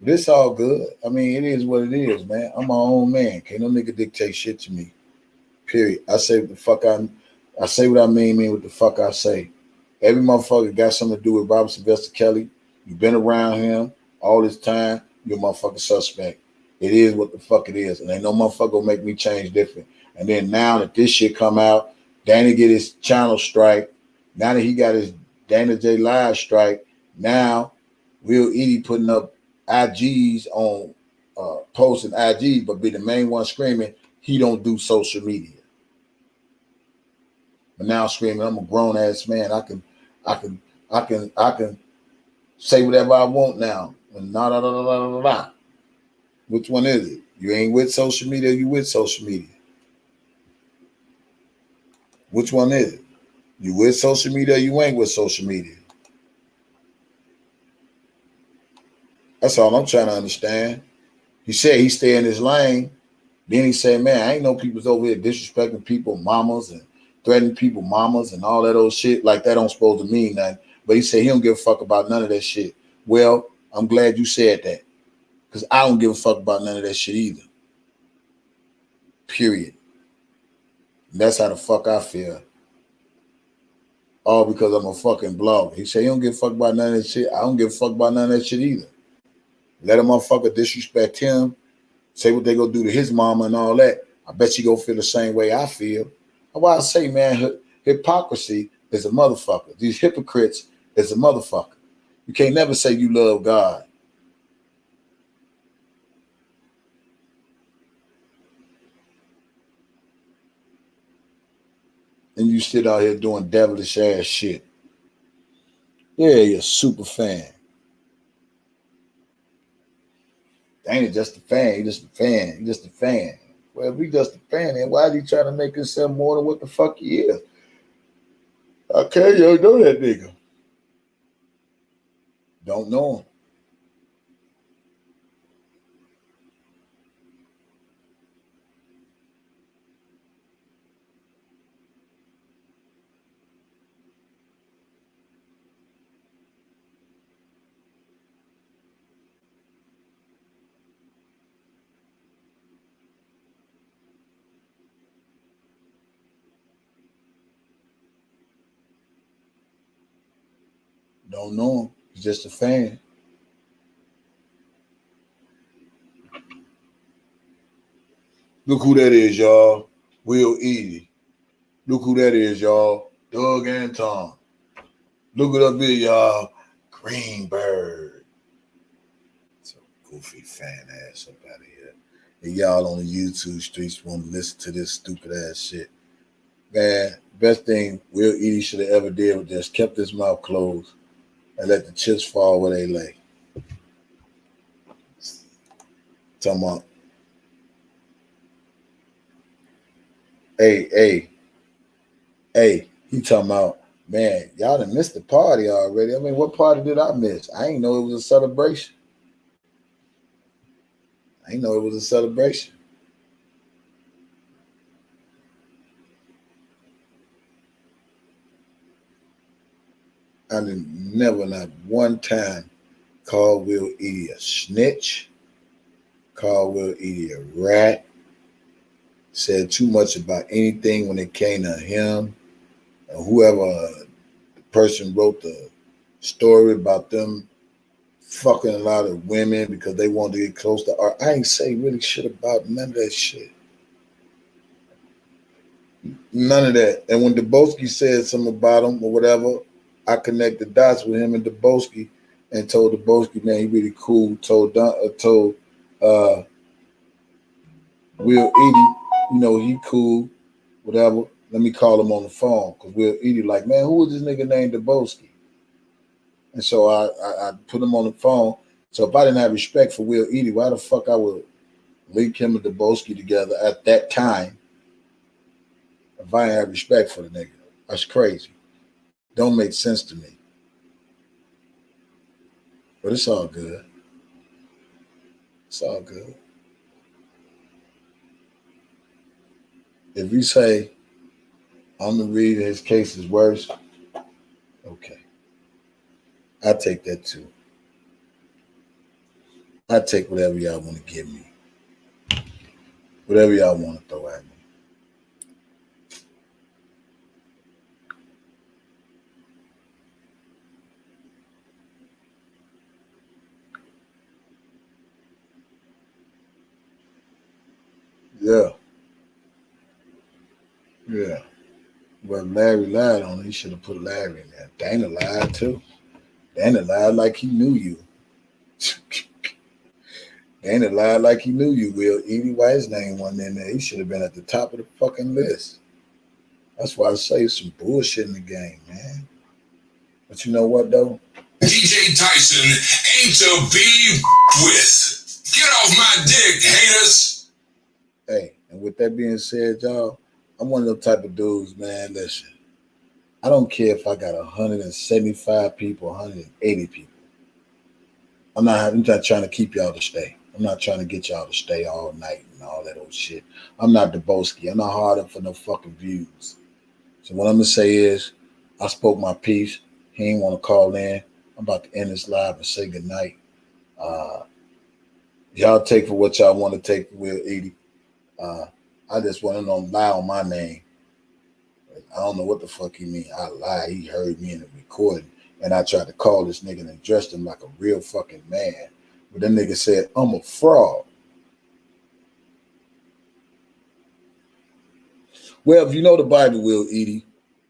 But it's all good. I mean, it is what it is, man. I'm my own man. Can't no nigga dictate shit to me. Period. I say what the fuck I say what I mean what the fuck I say. Every motherfucker got something to do with Robert Sylvester Kelly. You've been around him all this time. You're a motherfucking suspect. It is what the fuck it is. And ain't no motherfucker gonna make me change different. And then now that this shit come out, Dana get his channel strike. Now that he got his Dana J Live strike, now Will Eaddy putting up IGs on posting IGs, but be the main one screaming, he don't do social media. But now screaming, I'm a grown ass man. I can say whatever I want now. And Which one is it? You ain't with social media, you with social media. Which one is it? You with social media, you ain't with social media. That's all I'm trying to understand. He said he stay in his lane. Then he said, man, I ain't know people's over here disrespecting people, mamas, and threatening people, mamas, and all that old shit. Like that don't supposed to mean nothing. But he said he don't give a fuck about none of that shit. Well, I'm glad you said that. Because I don't give a fuck about none of that shit either. Period. And that's how the fuck I feel. All because I'm a fucking blogger. He said he don't give a fuck about none of that shit. I don't give a fuck about none of that shit either. Let a motherfucker disrespect him, say what they gonna do to his mama and all that. I bet you go feel the same way I feel. That's why I say, man, hypocrisy is a motherfucker. These hypocrites is a motherfucker. You can't never say you love God. And you sit out here doing devilish ass shit. Yeah, you're a super fan. Ain't just a fan, he just a fan, he just a fan. Well, if he just a fan, then why is he trying to make himself more than what the fuck he is? Okay, you don't know that nigga. Don't know him. Don't know him. He's just a fan. Look who that is, y'all. Will Eaddy. Look who that is, y'all. Doug and Tom. Look it up here, y'all. Greenberg. So goofy fan ass up out of here. And y'all on the YouTube streets want to listen to this stupid ass shit. Man, best thing Will Eaddy should have ever did was just kept his mouth closed and let the chips fall where they lay. Talking about, hey, he talking about, man, y'all done missed the party already. I mean, what party did I miss? I ain't know it was a celebration. I ain't know it was a celebration. I didn't never, not one time, call Will Eaddy a snitch, call Will Eaddy a rat, said too much about anything when it came to him, or whoever the person wrote the story about them fucking a lot of women because they wanted to get close to art. I ain't say really shit about none of that shit. None of that. And when Dubowski said something about him or whatever, I connected dots with him and Dubowski and told Dubowski, man, he really cool. Told Will Eaddy, you know, he cool, whatever. Let me call him on the phone because Will Eaddy like, man, who is this nigga named Dubowski? And so I put him on the phone. So if I didn't have respect for Will Eaddy, why the fuck I would link him and Dubowski together at that time if I didn't have respect for the nigga? That's crazy. Don't make sense to me. But it's all good. It's all good. If you say I'm the reason his case is worse, okay. I take that too. I take whatever y'all want to give me. Whatever y'all want to throw at me. Yeah. Yeah. But Larry lied on it. He should have put Larry in there. Dana lied too. Dana lied like he knew you. Dana lied like he knew you, Will. Eaddy, why his name wasn't in there? He should have been at the top of the fucking list. That's why I say some bullshit in the game, man. But you know what, though? DJ Tyson ain't to be with. Get off my dick, haters. Hey, and with that being said, y'all, I'm one of them type of dudes, man. Listen, I don't care if I got 175 people, 180 people. I'm not trying to keep y'all to stay. I'm not trying to get y'all to stay all night and all that old shit. I'm not Debosky. I'm not hard up for no fucking views. So what I'm gonna say is, I spoke my piece. He ain't want to call in. I'm about to end this live and say goodnight. Y'all take for what y'all want to take for Will Eaddy. I just want to know lie on my name. I don't know what the fuck he mean. I lied. He heard me in the recording. And I tried to call this nigga and addressed him like a real fucking man. But that nigga said, I'm a fraud. Well, if you know the Bible, Will Eaddy,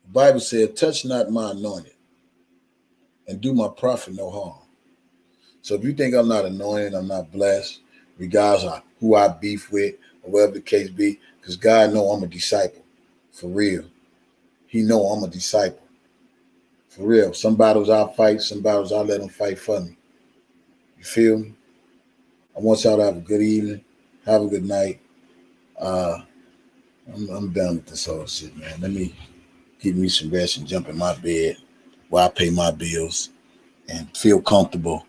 the Bible said, touch not my anointed and do my prophet no harm. So if you think I'm not anointed, I'm not blessed, regardless of who I beef with or whatever the case be, because God know I'm a disciple. For real. He know I'm a disciple. For real. Some battles I'll fight, some battles I'll let them fight for me. You feel me? I want y'all to have a good evening. Have a good night. I'm done with this whole shit, man. Let me give me some rest and jump in my bed while I pay my bills and feel comfortable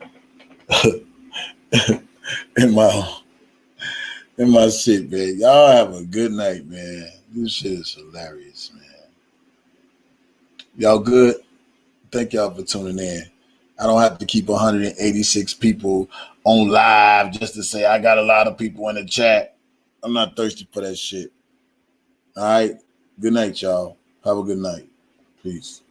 in my shit, man. Y'all have a good night, man. This shit is hilarious, man. Y'all good? Thank y'all for tuning in. I don't have to keep 186 people on live just to say I got a lot of people in the chat. I'm not thirsty for that shit. All right. Good night, y'all. Have a good night. Peace.